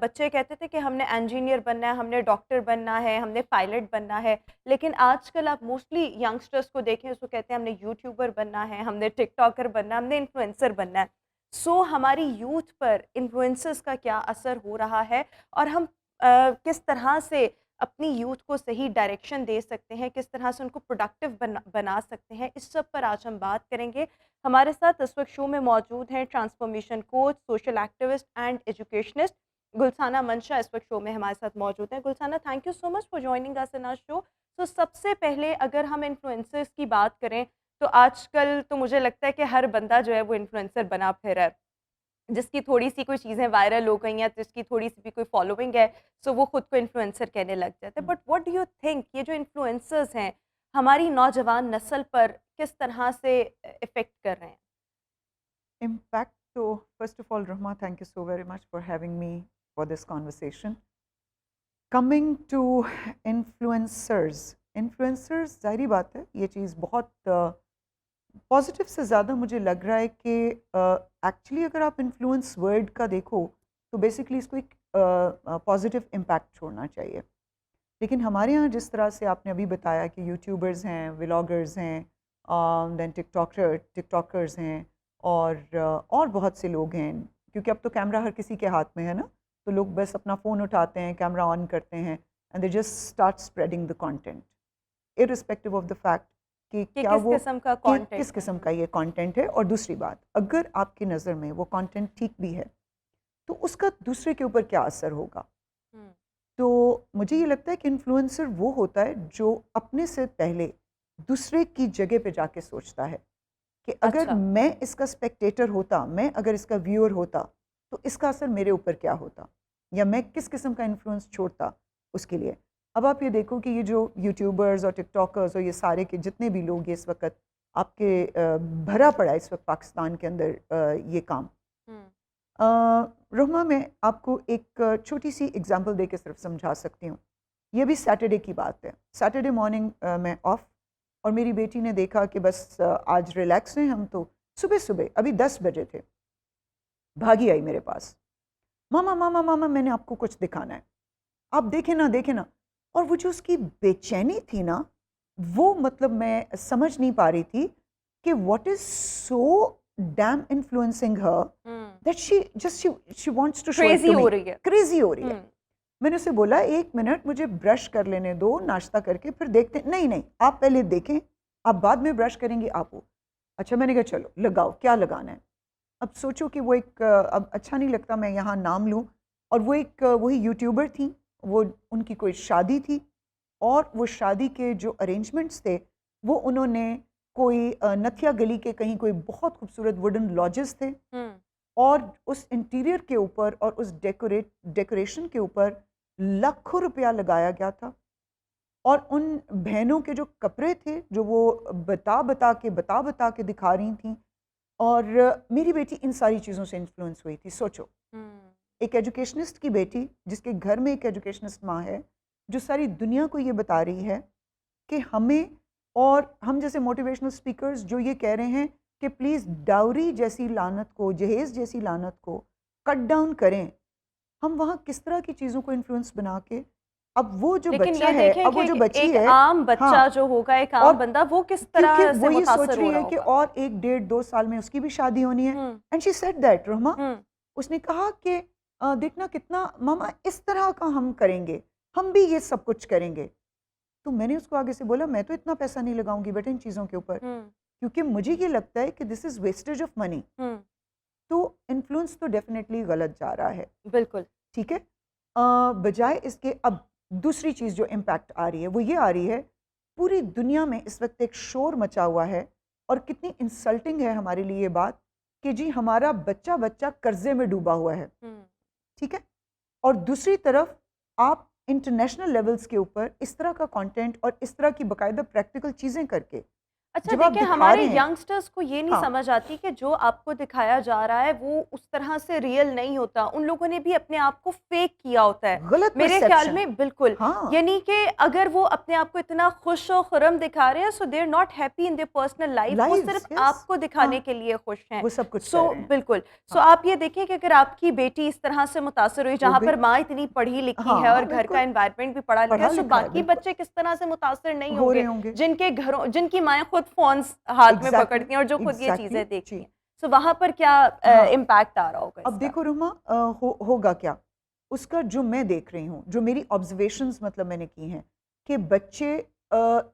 बच्चे कहते थे कि हमने इंजीनियर बनना है, हमने डॉक्टर बनना है, हमने पायलट बनना है। लेकिन आजकल आप मोस्टली यंगस्टर्स को देखें तो कहते हैं हमने यूट्यूबर बनना है, हमने टिकटॉकर बनना है, हमने इन्फ्लुएंसर बनना है। सो हमारी यूथ पर इन्फ्लुएंसर्स का क्या असर हो रहा है, और हम किस तरह से अपनी यूथ को सही डायरेक्शन दे सकते हैं, किस तरह से उनको प्रोडक्टिव बना सकते हैं, इस सब पर आज हम बात करेंगे। हमारे साथ इस वक्त शो में मौजूद हैं transformation coach, social activist and educationist Gulsana Mansha इस वक्त शो में हमारे साथ मौजूद हैं। Gulsana, thank you so much for joining us in our show. तो सबसे पहले अगर हम इन्फ्लुएंसर्स की बात करें तो आजकल तो मुझे लगता है कि हर बंदा जो है वो इन्फ्लुएंसर बना फिर है। जिसकी थोड़ी-सी कोई चीज़ें वायरल हो गई हैं, जिसकी थोड़ी-सी भी कोई फॉलोइंग है, सो वो खुद को इन्फ्लुएंसर कहने लग जाते हैं। But what do you think, ये जो इन्फ्लुएंसर्स हैं, हमारी नौजवान नस्ल पर किस तरह से इफ़ेक्ट कर रहे हैं? Impact. So, first of all, Rahma, thank you so very much for having me for this conversation. Coming to influencers, influencers जाहिर बात है ये चीज़ बहुत पॉजिटिव से ज़्यादा मुझे लग रहा है कि एक्चुअली अगर आप इन्फ्लुएंस वर्ड का देखो तो बेसिकली इसको एक पॉजिटिव इम्पैक्ट छोड़ना चाहिए। लेकिन हमारे यहाँ जिस तरह से आपने अभी बताया कि यूट्यूबर्स हैं, व्लॉगर्स हैं, देन टिकटॉकर्स हैं और बहुत से लोग हैं, क्योंकि अब तो कैमरा हर किसी के हाथ में है ना, तो लोग बस अपना फ़ोन उठाते हैं, कैमरा ऑन करते हैं and they just start spreading the content irrespective of the fact कि कि क्या किस वो किस्म का कि कंटेंट किस किस्म का ये कंटेंट है। और दूसरी बात, अगर आपकी नज़र में वो कंटेंट ठीक भी है तो उसका दूसरे के ऊपर क्या असर होगा। तो मुझे ये लगता है कि इन्फ्लुएंसर वो होता है जो अपने से पहले दूसरे की जगह पे जाके सोचता है कि अगर अच्छा। मैं इसका स्पेक्टेटर होता, मैं अगर इसका व्यूअर होता तो इसका असर मेरे ऊपर क्या होता, या मैं किस किस्म का इन्फ्लुएंस छोड़ता उसके लिए। अब आप ये देखो कि ये जो यूट्यूबर्स और टिकटॉकर्स और ये सारे के जितने भी लोग ये इस वक्त आपके भरा पड़ा है इस वक्त पाकिस्तान के अंदर ये काम। रोमा, मैं आपको एक छोटी सी एग्जांपल दे के सिर्फ समझा सकती हूँ। ये भी सैटरडे की बात है। सैटरडे मॉर्निंग मैं ऑफ, और मेरी बेटी ने देखा कि बस आज रिलैक्स हैं हम, तो सुबह सुबह अभी 10 बजे थे, भागी आई मेरे पास, मामा मामा मामा मैंने आपको कुछ दिखाना है, आप देखें ना देखें ना। और वो जो उसकी बेचैनी थी ना, वो मतलब मैं समझ नहीं पा रही थी कि what is so damn influencing her that she wants to show it crazy to who me. रही है। क्रेजी हो रही है। मैंने उसे बोला 1 मिनट मुझे ब्रश कर लेने दो, नाश्ता करके फिर देखते। नहीं नहीं, आप पहले देखें, आप बाद में ब्रश करेंगी आप वो। अच्छा, मैंने कहा चलो लगाओ, क्या लगाना है। अब सोचो कि वो एक अब अच्छा नहीं लगता मैं यहाँ नाम लूँ, और वो एक वही यूट्यूबर थी, वो उनकी कोई शादी थी, और वो शादी के जो अरेंजमेंट्स थे वो उन्होंने कोई नथिया गली के कहीं कोई बहुत खूबसूरत वुडन लॉजेस थे, और उस इंटीरियर के ऊपर और उस डेकोरेशन के ऊपर लाखों रुपया लगाया गया था। और उन बहनों के जो कपड़े थे जो वो बता बता के दिखा रही थी, और मेरी बेटी इन सारी चीज़ों से इन्फ्लुएंस हुई थी। सोचो, एक एजुकेशनिस्ट की बेटी जिसके घर में एक एजुकेशनिस्ट माँ है, जो सारी दुनिया को ये बता रही है कि हमें, और हम जैसे मोटिवेशनल स्पीकर्स जो ये कह रहे हैं कि प्लीज़ डाउरी जैसी लानत को, जहेज़ जैसी लानत को कट डाउन करें। हम वहाँ किस तरह की चीज़ों को इन्फ्लुएंस बना के, अब वो जो लेकिन बच्चा ये है, देखें अब वो कि जो बच्ची एक है, आम बच्चा हाँ, जो होगा, एक आम और बंदा, वो किस क्योंकि तरह से वो ये सोच मुतासर रही हो रहा है कि होगा। और 1 डेढ़ 2 साल में उसकी भी शादी होनी है। And she said that, Roma, उसने कहा कि देखना कितना मामा इस तरह का हम करेंगे, हम भी ये सब कुछ करेंगे। तो मैंने उसको आगे से बोला, मैं तो इतना पैसा नहीं लगाऊंगी बेटा इन चीज़ों के ऊपर, क्योंकि मुझे ये लगता है कि this is wastage of money. तो इन्फ्लुएंस तो डेफिनेटली गलत जा रहा है। बिल्कुल। ठीक है, बजाय इसके अब दूसरी चीज़ जो इम्पैक्ट आ रही है वो ये आ रही है, पूरी दुनिया में इस वक्त एक शोर मचा हुआ है, और कितनी इंसल्टिंग है हमारे लिए ये बात कि जी हमारा बच्चा बच्चा कर्जे में डूबा हुआ है। ठीक है, और दूसरी तरफ आप इंटरनेशनल लेवल्स के ऊपर इस तरह का कंटेंट और इस तरह की बाकायदा प्रैक्टिकल चीज़ें करके अच्छा जब आप देखिए, दिखा हमारे रहे हैं, यंगस्टर्स को ये नहीं हाँ, समझ आती कि जो आपको दिखाया जा रहा है वो उस तरह से रियल नहीं होता। उन लोगों ने भी अपने आप को फेक किया होता है गलत मेरे ख्याल परसेप्शन। में। बिल्कुल, हाँ, यानी कि अगर वो अपने आप को इतना खुश और खुरम दिखा रहे हैं, so they are not happy in their personal life. वो लाइव्स, सिर्फ यस, आपको दिखाने हाँ, के लिए खुश हैं। वो सब कुछ सो कर रहे हैं। बिल्कुल, सो हाँ, आप ये देखें कि अगर आपकी बेटी इस तरह से मुतासर हुई, वो जहाँ भी, पर माँ इतनी पढ़ी लिखी है और हाँ घर का बिल्कुल, एनवायरनमेंट भी पढ़ा लिखा पढ़ा है, सो लिखा है, बाकी बिल्कुल बच्चे किस तरह से मुतासर नहीं हो रहे होंगे होंगे। जिनके घरों, जिनकी माएँ खुद फोन्स हाथ में पकड़ती हैं और जो खुद ये एग्जैक्टली चीज़ें देखती जी, हैं। सो वहाँ पर क्या हाँ। इम्पैक्ट आ रहा होगा अब इसका? देखो रुमा, होगा क्या उसका, जो मैं देख रही हूँ, जो मेरी ऑब्जर्वेशंस मतलब मैंने की हैं, कि बच्चे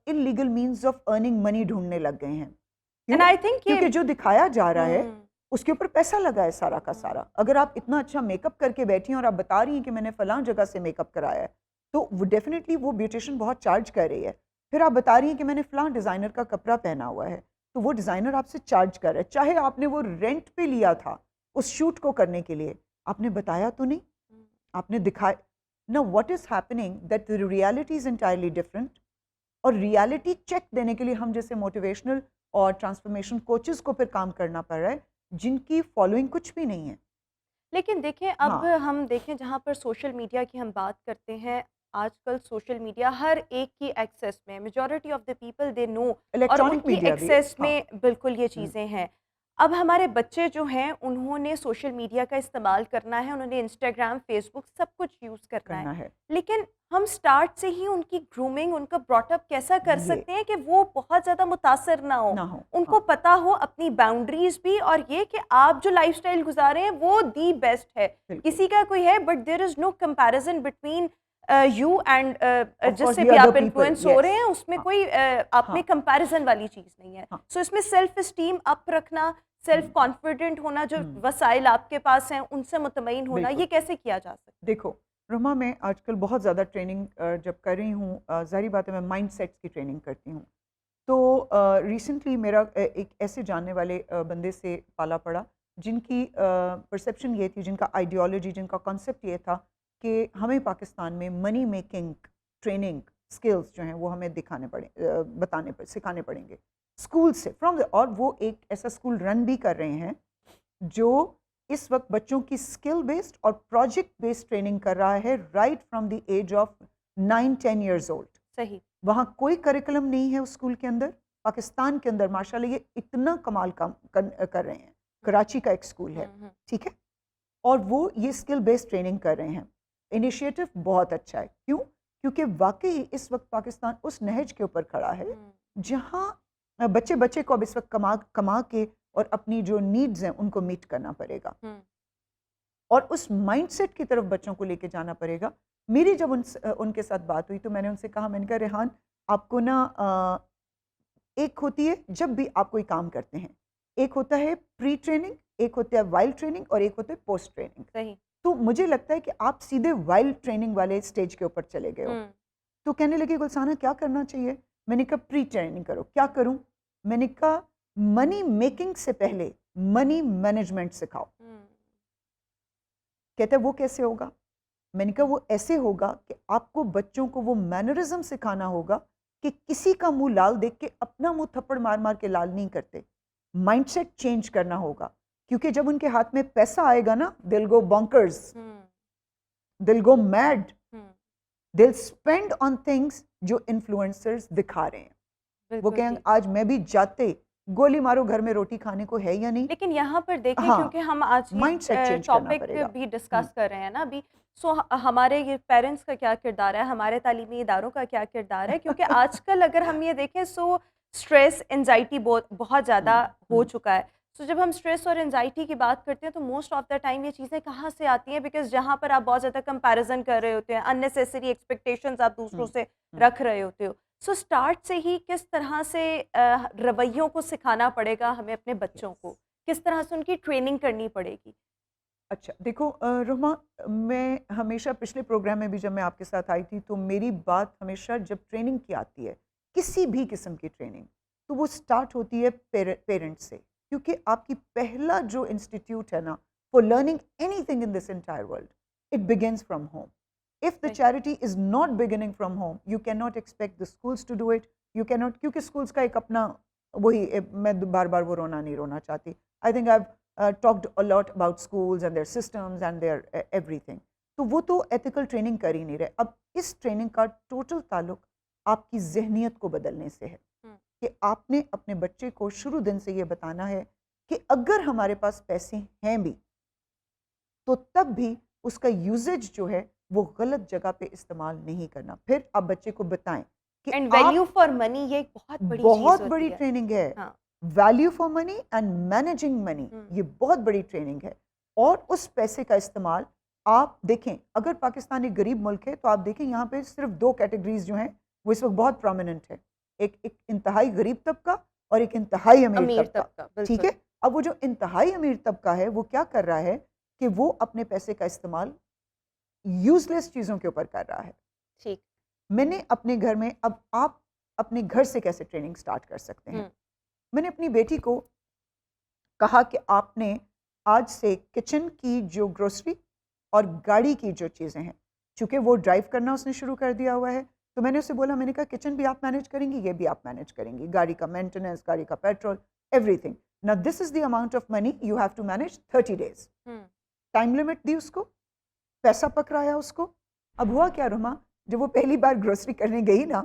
illegal means of earning money ढूंढने लग गए हैं। क्यों? एंड आई थिंक ये क्योंकि जो दिखाया जा रहा है हम्म, उसके ऊपर पैसा लगा है सारा का सारा। अगर आप इतना अच्छा मेकअप करके बैठी हैं और आप बता रही हैं कि मैंने फलां जगह से मेकअप कराया है, तो वो डेफिनेटली वो ब्यूटिशियन बहुत चार्ज कर रही है। फिर आप बता रही हैं कि मैंने फलां डिज़ाइनर का कपड़ा पहना हुआ है, तो वो डिज़ाइनर आपसे चार्ज कर रहा है, चाहे आपने वो रेंट पे लिया था उस शूट को करने के लिए, आपने बताया तो नहीं, आपने दिखाया ना। What is happening that the reality is entirely different. और रियलिटी चेक देने के लिए हम जैसे मोटिवेशनल और ट्रांसफॉर्मेशन कोचेस को फिर काम करना पड़ रहा है, जिनकी फॉलोइंग कुछ भी नहीं है। लेकिन देखें, अब हाँ, हम देखें जहाँ पर सोशल मीडिया की हम बात करते हैं, आजकल सोशल मीडिया हर एक की एक्सेस में, majority of the people they know, और इलेक्ट्रॉनिक उनकी मीडिया भी, एक्सेस हाँ। में बिल्कुल ये हम्म, चीज़ें हैं। अब हमारे बच्चे जो हैं उन्होंने सोशल मीडिया का इस्तेमाल करना है, उन्होंने इंस्टाग्राम, फेसबुक सब कुछ यूज़ करना है। करना है लेकिन हम स्टार्ट से ही उनकी ग्रूमिंग, उनका ब्रॉटअप कैसा कर ये सकते हैं कि वो बहुत ज़्यादा मुतासर ना हो, ना हो, उनको हाँ पता हो अपनी बाउंड्रीज भी, और ये कि आप जो लाइफस्टाइल गुजारे हैं वो दी बेस्ट है। बिल्कुल। किसी का कोई है, but there is no comparison between you and of course जिससे दी भी अदर आप पीपल, इन्फ्लुएंस हो यस, रहे हैं, उसमें हाँ कोई आप में हाँ कंपैरिजन वाली चीज़ नहीं है। हाँ, सो इसमें सेल्फ इस्टीम अप रखना, सेल्फ हम्म, कॉन्फिडेंट होना, जो हम्म, वसाइल आपके पास हैं उनसे मुतमईन होना, बिल्कुल। ये कैसे किया जा सकता देखो रोमा, मैं आजकल बहुत ज़्यादा ट्रेनिंग जब कर रही हूँ, ज़ाहिर बात है मैं माइंड सेट्स की ट्रेनिंग करती हूँ। तो रिसेंटली मेरा एक ऐसे जानने वाले बंदे से पाला पड़ा जिनकी परसेप्शन ये थी, जिनका आइडियोलॉजी, जिनका कॉन्सेप्ट ये था कि हमें पाकिस्तान में मनी मेकिंग ट्रेनिंग स्किल्स जो हैं वो हमें सिखाने पड़ेंगे स्कूल से, और वो एक ऐसा स्कूल रन भी कर रहे हैं जो इस वक्त बच्चों की स्किल बेस्ड और प्रोजेक्ट बेस्ड ट्रेनिंग कर रहा है, right from the age of 9-10 years old. सही। वहाँ कोई करिकुलम नहीं है उस स्कूल के अंदर। पाकिस्तान के अंदर माशाल्लाह ये इतना कमाल काम कर रहे हैं। कराची का एक स्कूल है, ठीक है, और वो ये स्किल बेस्ड ट्रेनिंग कर रहे हैं। इनिशिएटिव बहुत अच्छा है। क्यों? क्योंकि वाकई इस वक्त पाकिस्तान उस नहज के ऊपर खड़ा है जहाँ बच्चे बच्चे को अब इस वक्त कमा कमा के और अपनी जो नीड्स हैं उनको मीट करना पड़ेगा, और उस माइंडसेट की तरफ बच्चों को लेके जाना पड़ेगा। मेरी जब उनके साथ बात हुई तो मैंने उनसे कहा, मैंने कहा रेहान, आपको ना एक होती है जब भी आप कोई काम करते हैं, एक होता है प्री ट्रेनिंग, एक होता है वाइल्ड ट्रेनिंग, और एक होता है पोस्ट ट्रेनिंग। सही। तो मुझे लगता है कि आप सीधे वाइल्ड ट्रेनिंग वाले स्टेज के ऊपर चले गए हो। तो कहने लगी, गुलसाना क्या करना चाहिए? मैंने कहा प्री ट्रेनिंग करो। क्या करूं? मैंने कहा मनी मेकिंग से पहले मनी मैनेजमेंट सिखाओ। कहते वो कैसे होगा? मैंने कहा वो ऐसे होगा कि आपको बच्चों को वो मैनरिज्म सिखाना होगा कि किसी का मुंह लाल देख के अपना मुंह थप्पड़ मार मार के लाल नहीं करते। माइंडसेट चेंज करना होगा, क्योंकि जब उनके हाथ में पैसा आएगा ना, दिल गो बॉन्कर्स, दिल गो मैड, दिल स्पेंड ऑन थिंग्स जो इन्फ्लुएंसर्स दिखा रहे हैं। वो कहेंगे आज मैं भी जाते गोली मारो, घर में रोटी खाने को है या नहीं। लेकिन यहाँ पर देखें, हाँ, क्योंकि हम आज माइंडसेट चेंज करना टॉपिक पड़ेगा। भी डिस्कस कर रहे हैं ना अभी, सो हमारे ये पेरेंट्स का क्या किरदार है, हमारे तालीमी इदारों का क्या किरदार है, क्योंकि आजकल अगर हम ये देखें सो स्ट्रेस, एंजाइटी बहुत ज़्यादा हो चुका है। सो जब हम स्ट्रेस और एंजाइटी की बात करते हैं तो मोस्ट ऑफ द टाइम ये चीज़ें कहाँ से आती हैं? बिकॉज जहाँ पर आप बहुत ज़्यादा कंपैरिजन कर रहे होते हैं, अननेसेसरी एक्सपेक्टेशंस आप दूसरों से रख रहे होते हो। सो स्टार्ट से ही किस तरह से रवैयों को सिखाना पड़ेगा हमें अपने बच्चों को, किस तरह से उनकी ट्रेनिंग करनी पड़ेगी? अच्छा देखो रोमा, मैं हमेशा पिछले प्रोग्राम में भी जब मैं आपके साथ आई थी तो मेरी बात हमेशा जब ट्रेनिंग की आती है, किसी भी किस्म की ट्रेनिंग, तो वो स्टार्ट होती है पेरेंट्स से, क्योंकि आपकी पहला जो इंस्टीट्यूट है ना for learning anything in this entire world, it begins from home. If the charity is not beginning from home, you cannot expect the schools to do it. You cannot, क्योंकि schools का एक अपना वही, मैं बार बार वो रोना नहीं रोना चाहती. I think I've talked a lot about schools and their systems and their everything. तो वो तो ethical training कर ही नहीं रहे. अब इस ट्रेनिंग का टोटल ताल्लुक आपकी जहनियत को बदलने से है कि आपने अपने बच्चे को शुरू दिन से ये बताना है कि अगर हमारे पास पैसे हैं भी तो तब भी उसका यूजेज जो है वो गलत जगह पे इस्तेमाल नहीं करना. फिर आप बच्चे को बताएं कि एंड वैल्यू फॉर मनी, ये एक बहुत बड़ी बहुत चीज़ बड़ी होती है। ट्रेनिंग है. हाँ। Value for money and managing money, ये बहुत बड़ी ट्रेनिंग है. और उस पैसे का इस्तेमाल आप देखें, अगर पाकिस्तान एक गरीब मुल्क है तो आप देखें यहाँ पे सिर्फ दो कैटेगरीज जो हैं वो इस वक्त बहुत प्रोमिनेंट है, एक इंतहाई गरीब तबका और एक इंतहाई अमीर तबका. ठीक है, अब वो जो इंतहाई अमीर तबका है वो क्या कर रहा है कि वो अपने पैसे का इस्तेमाल यूजलेस चीज़ों के ऊपर कर रहा है. ठीक. मैंने अपने घर में, अब आप अपने घर से कैसे ट्रेनिंग स्टार्ट कर सकते हैं, मैंने अपनी बेटी को कहा कि आपने आज से किचन की जो ग्रोसरी और गाड़ी की जो चीज़ें हैं, चूँकि वो ड्राइव करना उसने शुरू कर दिया हुआ है, तो मैंने उससे बोला, मैंने कहा किचन भी आप मैनेज करेंगी, ये भी आप मैनेज करेंगी, गाड़ी का मेंटेनेंस, गाड़ी का petrol, everything. Now this is the amount of money you have to manage 30 days. Time limit दी उसको, पैसा पकड़ाया उसको. अब हुआ क्या रोमा, जब वो पहली बार ग्रोसरी करने गई ना,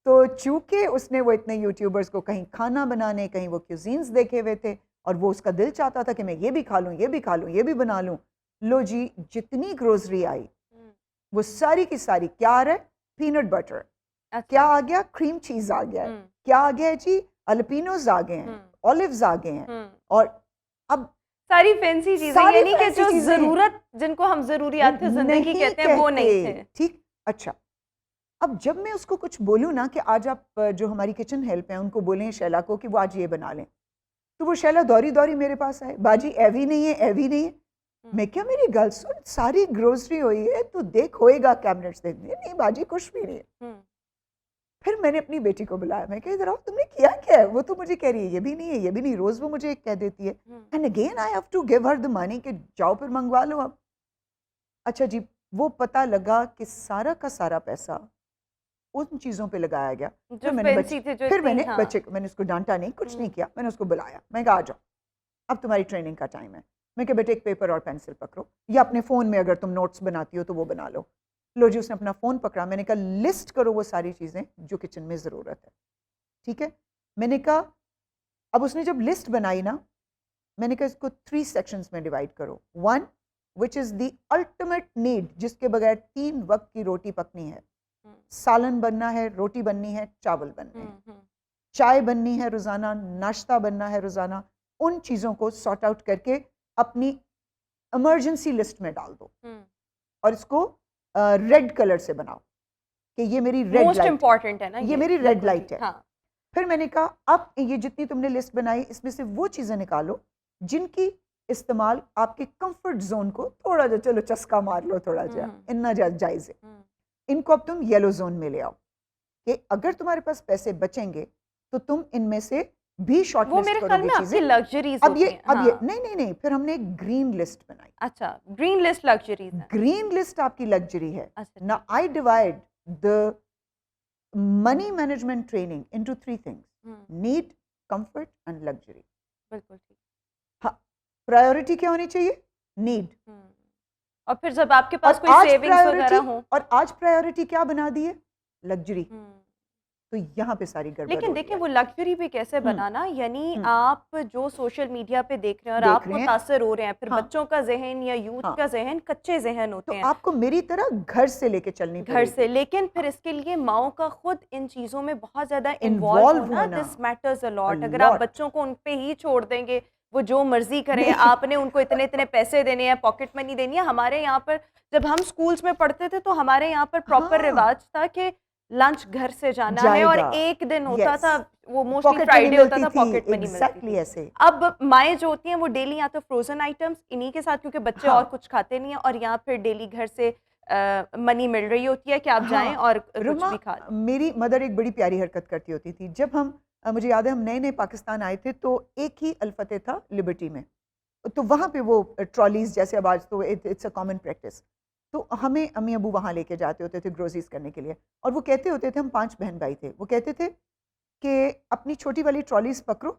तो चूंकि उसने वो इतने यूट्यूबर्स को कहीं खाना बनाने, कहीं वो क्यूजीन्स देखे हुए थे, और वो उसका दिल चाहता था कि मैं ये भी खा लूँ, ये भी खा लूँ, ये भी बना लूँ। लो जी, जितनी ग्रोसरी आई वो सारी की सारी क्या आ रहा है? Peanut butter. क्या आ गया? क्रीम चीज आ गया है। क्या आ गया है जी? अल्पिनोज आ गए हैं, ऑलिव्स आ गए हैं, और अब सारी फैंसी चीजें, सारी यानी कि fancy जो चीजें। जरूरत, जिनको हम जरूरियात जिंदगी कहते हैं, वो नहीं थे। ठीक। अच्छा, अब जब मैं उसको कुछ बोलूँ ना कि आज आप जो हमारी किचन हेल्प है उनको बोलें शैला को कि वो आज ये बना लें, तो वो शैला दौरी दौरी मेरे पास आए, बाजी एवी नहीं है, एवी नहीं है। मैं क्या, मेरी गर्ल सुन, सारी ग्रोसरी हुई है, तू देख होएगा, कैबिनेट्स देख दिए। नहीं बाजी, कुछ भी नहीं है। फिर मैंने अपनी बेटी को बुलाया, मैं कह, इधर आओ, तुमने किया क्या है? वो तो मुझे कह रही है ये भी नहीं है, ये भी नहीं। रोज वो मुझे कह देती है, and again I have to give her the money कि जाओ फिर मंगवा लो अब। अच्छा जी, वो पता लगा कि सारा का सारा पैसा उन चीजों पे लगाया गया जो फैंसी थे, जो फिर मैंने हाँ। बच्चे को, मैंने उसको डांटा नहीं, कुछ नहीं किया, मैंने उसको बुलाया, मैं कहा आ जाओ, अब तुम्हारी ट्रेनिंग का टाइम है। मैं कहा बेटे एक पेपर और पेंसिल पकड़ो, या अपने फ़ोन में अगर तुम नोट्स बनाती हो तो वो बना लो। लो जी, उसने अपना फ़ोन पकड़ा, मैंने कहा लिस्ट करो वो सारी चीज़ें जो किचन में ज़रूरत है। ठीक है, मैंने कहा, अब उसने जब लिस्ट बनाई ना, मैंने कहा इसको 3 सेक्शंस में डिवाइड करो। 1 which is the ultimate need, जिसके बगैर 3 वक्त की रोटी पकनी है। सालन बनना है, रोटी बननी है, चावल बनने हैं, चाय बननी है रोज़ाना, नाश्ता बनना है रोज़ाना। उन चीज़ों को सॉर्ट आउट करके अपनी इमरजेंसी लिस्ट में डाल दो, और इसको रेड कलर से बनाओ कि ये मेरी रेड मोस्ट लाइट इंपॉर्टेंट है ना, ये मेरी रेड लाइट है। हाँ। फिर मैंने कहा अब ये जितनी तुमने लिस्ट बनाई, इसमें से वो चीज़ें निकालो जिनकी इस्तेमाल आपके कंफर्ट जोन को थोड़ा जा, चलो चस्का मार लो थोड़ा जा, इतना जायज़ है, इनको अब तुम येलो जोन में ले आओ कि अगर तुम्हारे पास पैसे बचेंगे तो तुम इनमें से भी शॉर्टलिस्ट वो मेरे ख्याल में आपकी लग्जरीज अब ये होती हैं। अब ये नहीं, फिर हमने एक ग्रीन लिस्ट बनाई। अच्छा, ग्रीन लिस्ट लग्जरीज है। ग्रीन लिस्ट आपकी लग्जरी है। अच्छा, ना I divide the money management training into 3 things, need, comfort and luxury. बिल्कुल ठीक। हाँ, प्रायोरिटी क्या होनी चाहिए? नीड। और फिर जब आपके पास कोई सेविंग्स वगैरह हो, और आज प्रायोरिटी क्या बना दी है? लग्जरी। तो यहाँ पे सारी गड़बड़। लेकिन देखिए वो लग्जरी भी कैसे बनाना, यानी आप जो सोशल मीडिया पे देख रहे हैं और आप मुतासर हो रहे हैं, फिर बच्चों का जहन या यूथ का जहन कच्चे जहन होते हैं, आपको मेरी तरह घर से लेके चलनी घर से। लेकिन फिर इसके लिए माओ का खुद इन चीजों में बहुत ज्यादा इन्वॉल्व होना, दिस मैटर्स अ लॉट। अगर आप बच्चों को उन पे ही छोड़ देंगे, वो जो मर्जी करें, आपने उनको इतने इतने पैसे देने हैं, पॉकेट मनी देनी है। हमारे यहाँ पर जब हम स्कूल्स में पढ़ते थे तो हमारे यहाँ पर प्रॉपर रिवाज था कि लंच घर से जाना है, और एक दिन होता था, वो मोस्टली फ्राइडे होता था, पॉकेट मनी मिलती थी। ऐसे अब माएँ जो होती हैं वो डेली या तो फ्रोजन आइटम्स इन्हीं के साथ, क्योंकि बच्चे और कुछ खाते नहीं है, और यहाँ फिर डेली घर से मनी मिल रही होती है कि आप जाएं और कुछ भी खा लें। मेरी मदर एक बड़ी प्यारी हरकत करती होती थी। जब हम मुझे याद है हम नए नए पाकिस्तान आए थे तो एक ही अल्फते था लिबर्टी में, तो वहाँ पे वो ट्रॉलीज जैसे अब आज तो इट्स अ कॉमन प्रैक्टिस, तो हमें अम्मी अबू वहाँ लेके जाते होते थे ग्रोसरीज करने के लिए। और वो कहते होते थे, हम 5 बहन भाई थे, वो कहते थे कि अपनी छोटी वाली ट्रॉलीज पकड़ो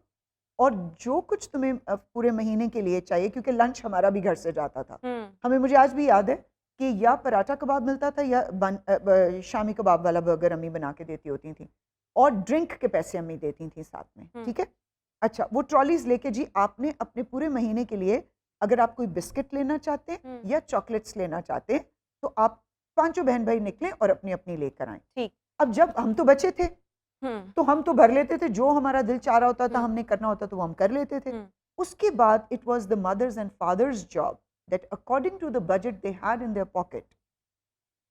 और जो कुछ तुम्हें पूरे महीने के लिए चाहिए, क्योंकि लंच हमारा भी घर से जाता था। हमें, मुझे आज भी याद है कि या पराठा कबाब मिलता था या शामी कबाब वाला बर्गर अम्मी बना के देती होती थी, और ड्रिंक के पैसे अम्मी देती थी साथ में। ठीक है, अच्छा, वो ट्रॉलीज लेके जी आपने अपने पूरे महीने के लिए, अगर आप कोई बिस्किट लेना चाहते हैं या चॉकलेट्स लेना चाहते हैं, तो आप 5 बहन भाई निकलें और अपनी अपनी लेकर आए। ठीक। अब जब हम तो बच्चे थे तो हम तो भर लेते थे, जो हमारा दिल चाह रहा होता था, हमने करना होता तो वो हम कर लेते थे। उसके बाद it was the mothers and fathers job that according to the budget they had in their pocket,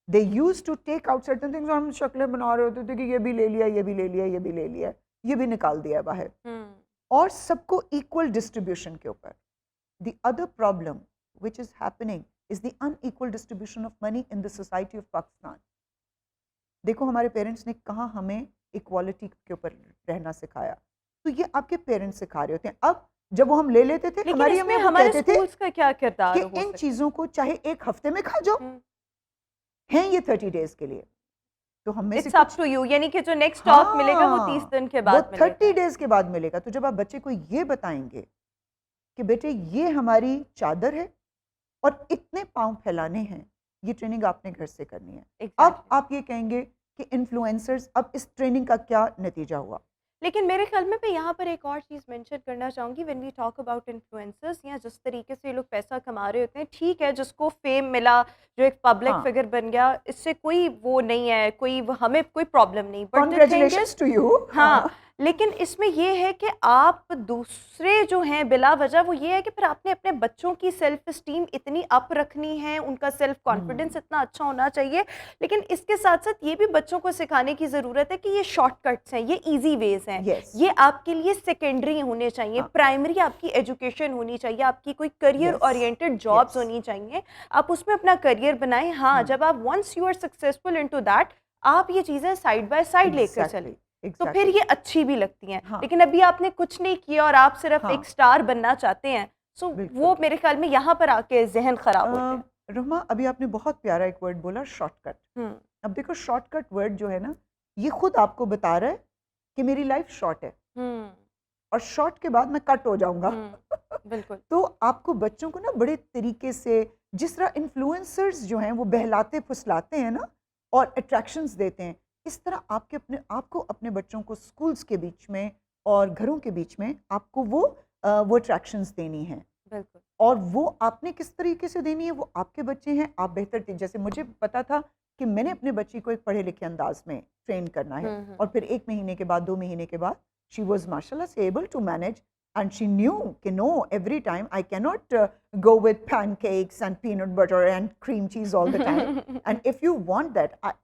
they used to take out certain things. हम शक्लें बना रहे होते थे कि ये भी ले लिया, ये भी ले लिया, ये भी ले लिया, ये भी निकाल दिया बाहर, और सबको इक्वल डिस्ट्रीब्यूशन के ऊपर। The other problem which is happening is the unequal distribution of money in the society of Pakistan. देखो हमारे पेरेंट्स ने कहाँ हमें इक्वालिटी के ऊपर रहना सिखाया, तो ये आपके पेरेंट्स सिखा रहे होते हैं। अब जब वो हम ले लेते थे, हमारी अम्मी कहते थे का क्या किरदार कि इन चीजों को चाहे एक हफ्ते में खा जाओ, हैं ये 30 डेज के लिए, तो हमें इट्स अप टू यू, यानी कि जो नेक्स्ट स्टॉक मिलेगा वो 30 दिन के बाद मिलेगा, 30 डेज के बाद मिलेगा। तो जब आप बच्चे को ये बताएंगे कि बेटे ये हमारी चादर है और इतने पाँव फैलाने हैं, ये ट्रेनिंग आपने घर से करनी है। अब एग्जैक्टली। आप ये कहेंगे कि इन्फ्लुएंसर्स, अब इस ट्रेनिंग का क्या नतीजा हुआ? लेकिन मेरे ख्याल में मैं यहाँ पर एक और चीज़ मेंशन करना चाहूँगी, when we talk about influencers, या जिस तरीके से ये लोग पैसा कमा रहे होते हैं, ठीक है, जिसको फेम मिला, जो एक पब्लिक हाँ, फिगर बन गया, इससे कोई वो नहीं है, कोई हमें कोई प्रॉब्लम नहीं, but the thing congratulations is, to you. हाँ, हाँ, लेकिन इसमें ये है कि आप दूसरे जो हैं बिला वजह, वो ये है कि फिर आपने अपने बच्चों की सेल्फ इस्टीम इतनी अप रखनी है, उनका सेल्फ कॉन्फिडेंस इतना अच्छा होना चाहिए, लेकिन इसके साथ साथ ये भी बच्चों को सिखाने की ज़रूरत है कि ये शॉर्टकट्स हैं, ये इजी वेज हैं, यस, ये आपके लिए सेकेंडरी होने चाहिए, हाँ, प्राइमरी आपकी एजुकेशन होनी चाहिए, आपकी कोई career yes, oriented jobs yes, होनी चाहिए, आप उसमें अपना करियर बनाएं। हाँ, जब आप once you are successful into that, आप ये चीज़ें साइड बाय साइड लेकर चलें, एग्जैक्टली, तो फिर एग्जैक्टली, ये अच्छी भी लगती हैं। हाँ, लेकिन अभी आपने कुछ नहीं किया और आप सिर्फ हाँ, एक स्टार बनना चाहते हैं, सो बिल्कुल। वो मेरे ख्याल में यहाँ पर आके जहन खराब होते हैं। रोमा, अभी आपने बहुत प्यारा एक वर्ड बोला, शॉर्टकट। हम्म, अब देखो, शॉर्टकट वर्ड जो है ना, ये खुद आपको बता रहा है कि मेरी लाइफ शॉर्ट है हम्म, और शॉर्ट के बाद मैं कट हो जाऊंगा। बिल्कुल। तो आपको बच्चों को ना बड़े तरीके से, जिस तरह इन्फ्लुएंसर्स जो हैं वो बहलाते फुसलाते हैं ना और अट्रैक्शंस देते हैं, इस तरह आपको अपने बच्चों को स्कूल्स के बीच में और घरों के बीच में आपको वो अट्रैक्शंस देनी है। बिल्कुल। और वो आपने किस तरीके से देनी है, वो आपके बच्चे हैं, आप बेहतर जैसे मुझे पता था कि मैंने अपने बच्ची को एक पढ़े लिखे अंदाज में ट्रेन करना है, और फिर 1 महीने के बाद, 2 महीने के बाद, शी वॉज माशाल्लाह से able to manage, and she knew कि no, every time I can not go with pancakes and peanut butter and cream cheese all the time, and if you want that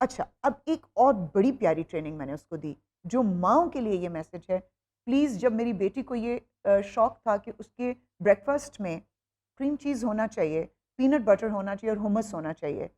अच्छा, अब एक और बड़ी प्यारी training मैंने उसको दी, जो माँओं के लिए ये मैसेज है। प्लीज़, जब मेरी बेटी को ये शौक था कि उसके ब्रेकफास्ट में क्रीम चीज़ होना चाहिए, पीनट बटर होना चाहिए और हुमस होना चाहिए,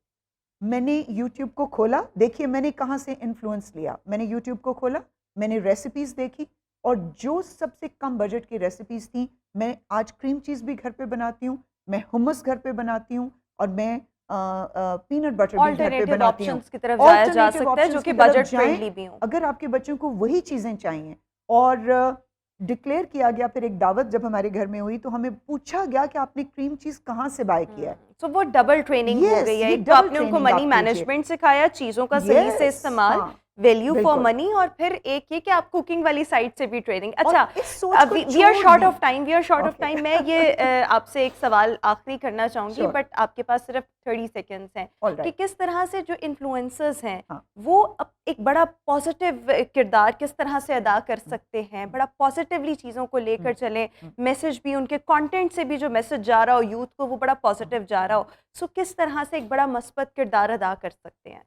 मैंने यूट्यूब को खोला। देखिए मैंने कहाँ से इन्फ्लुएंस लिया। मैंने यूट्यूब को खोला, मैंने रेसिपीज़ देखी, और जो सबसे कम बजट की रेसिपीज़ थी, मैं आज क्रीम चीज़ भी घर पे बनाती हूँ, मैं हुमस घर पे बनाती हूँ, और मैं पीनट बटर भी घर पे ऑल्टरनेटिव बनाती हूँ। ऑप्शंस की तरफ जाया जा ऑल्टरनेटिव सकता है, जो ऑप्शंस कि की तरफ बजट जाएं। फ्रेंडली भी हों। अगर आपके बच्चों को वही चीज़ें चाहिए, और डिक्लेयर किया गया, फिर एक दावत जब हमारे घर में हुई तो हमें पूछा गया कि आपने क्रीम चीज़ कहाँ से बाय किया है। सो वो डबल ट्रेनिंग हो यस, गई है, ये एक तो डबल आपने उनको ट्रेनिंग मनी आप कीजिए। मैनेजमेंट सिखाया, चीज़ों का सही से यस, इस्तेमाल, हाँ, वैल्यू फॉर बिल्कुल। मनी, और फिर एक ये कि आप कुकिंग वाली साइड से भी ट्रेनिंग। और अच्छा, इस सोच को वी आर छोड़ शॉर्ट दें। Of time, we are short of okay, time. मैं ये आपसे एक सवाल आखिरी करना चाहूँगी, श्योर, बट आपके पास सिर्फ 30 सेकेंड्स हैं, ऑल कि राइट, किस तरह से जो इन्फ्लुएंसर्स हैं, हाँ, वो एक बड़ा पॉजिटिव किरदार किस तरह से अदा कर सकते हैं, बड़ा पॉजिटिवली चीज़ों को लेकर चलें, मैसेज भी उनके कंटेंट से भी जो मैसेज जा रहा हो यूथ को, वो बड़ा पॉजिटिव जा रहा हो, सो किस तरह से एक बड़ा मस्बत किरदार अदा कर सकते हैं?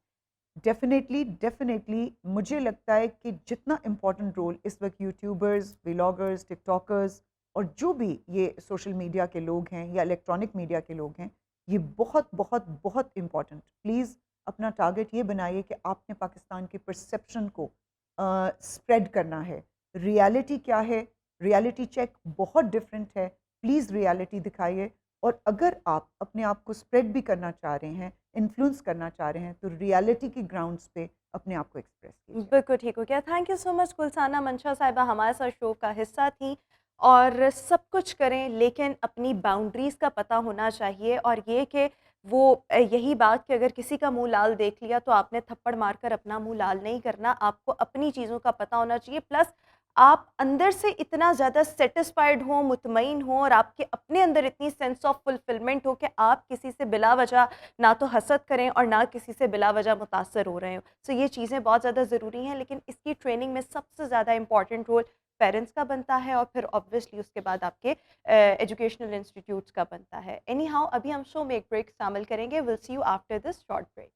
डेफिनेटली, डेफिनेटली मुझे लगता है कि जितना इम्पोर्टेंट रोल इस वक्त यूट्यूबर्स, व्लॉगर्स, टिकटॉकर्स और जो भी ये सोशल मीडिया के लोग हैं या इलेक्ट्रॉनिक मीडिया के लोग हैं, ये बहुत बहुत बहुत इम्पोर्टेंट। प्लीज़ अपना टारगेट ये बनाइए कि आपने पाकिस्तान की परसेप्शन को स्प्रेड करना है। रियलिटी क्या है, रियलिटी चेक बहुत डिफरेंट है। प्लीज़ रियलिटी दिखाइए, और अगर आप अपने आप को स्प्रेड भी करना चाह रहे हैं, इन्फ्लुएंस करना चाह रहे हैं, तो रियलिटी की ग्राउंड्स पे अपने आप को एक्सप्रेस कीजिए। बिल्कुल ठीक हो गया। थैंक यू सो मच गुलसाना मंशा साहिबा, हमारे साथ शो का हिस्सा थी। और सब कुछ करें, लेकिन अपनी बाउंड्रीज़ का पता होना चाहिए, और ये कि वो यही बात कि अगर किसी का मुंह लाल देख लिया तो आपने थप्पड़ मारकर अपना मुंह लाल नहीं करना, आपको अपनी चीज़ों का पता होना चाहिए। प्लस आप अंदर से इतना ज़्यादा सेटिस्फाइड हो, मुतमईन हो, और आपके अपने अंदर इतनी सेंस ऑफ फुलफिलमेंट हो कि आप किसी से बिला वजह ना तो हसद करें और ना किसी से बिला वजह मुतासर हो रहे हो। सो ये चीज़ें बहुत ज़्यादा ज़रूरी हैं, लेकिन इसकी ट्रेनिंग में सबसे ज़्यादा इंपॉर्टेंट रोल पेरेंट्स का बनता है, और फिर ऑब्वियसली उसके बाद आपके एजुकेशनल इंस्टीट्यूट्स का बनता है। एनी हाउ, अभी हम शो में एक ब्रेक शामिल करेंगे। Will see you after this short break.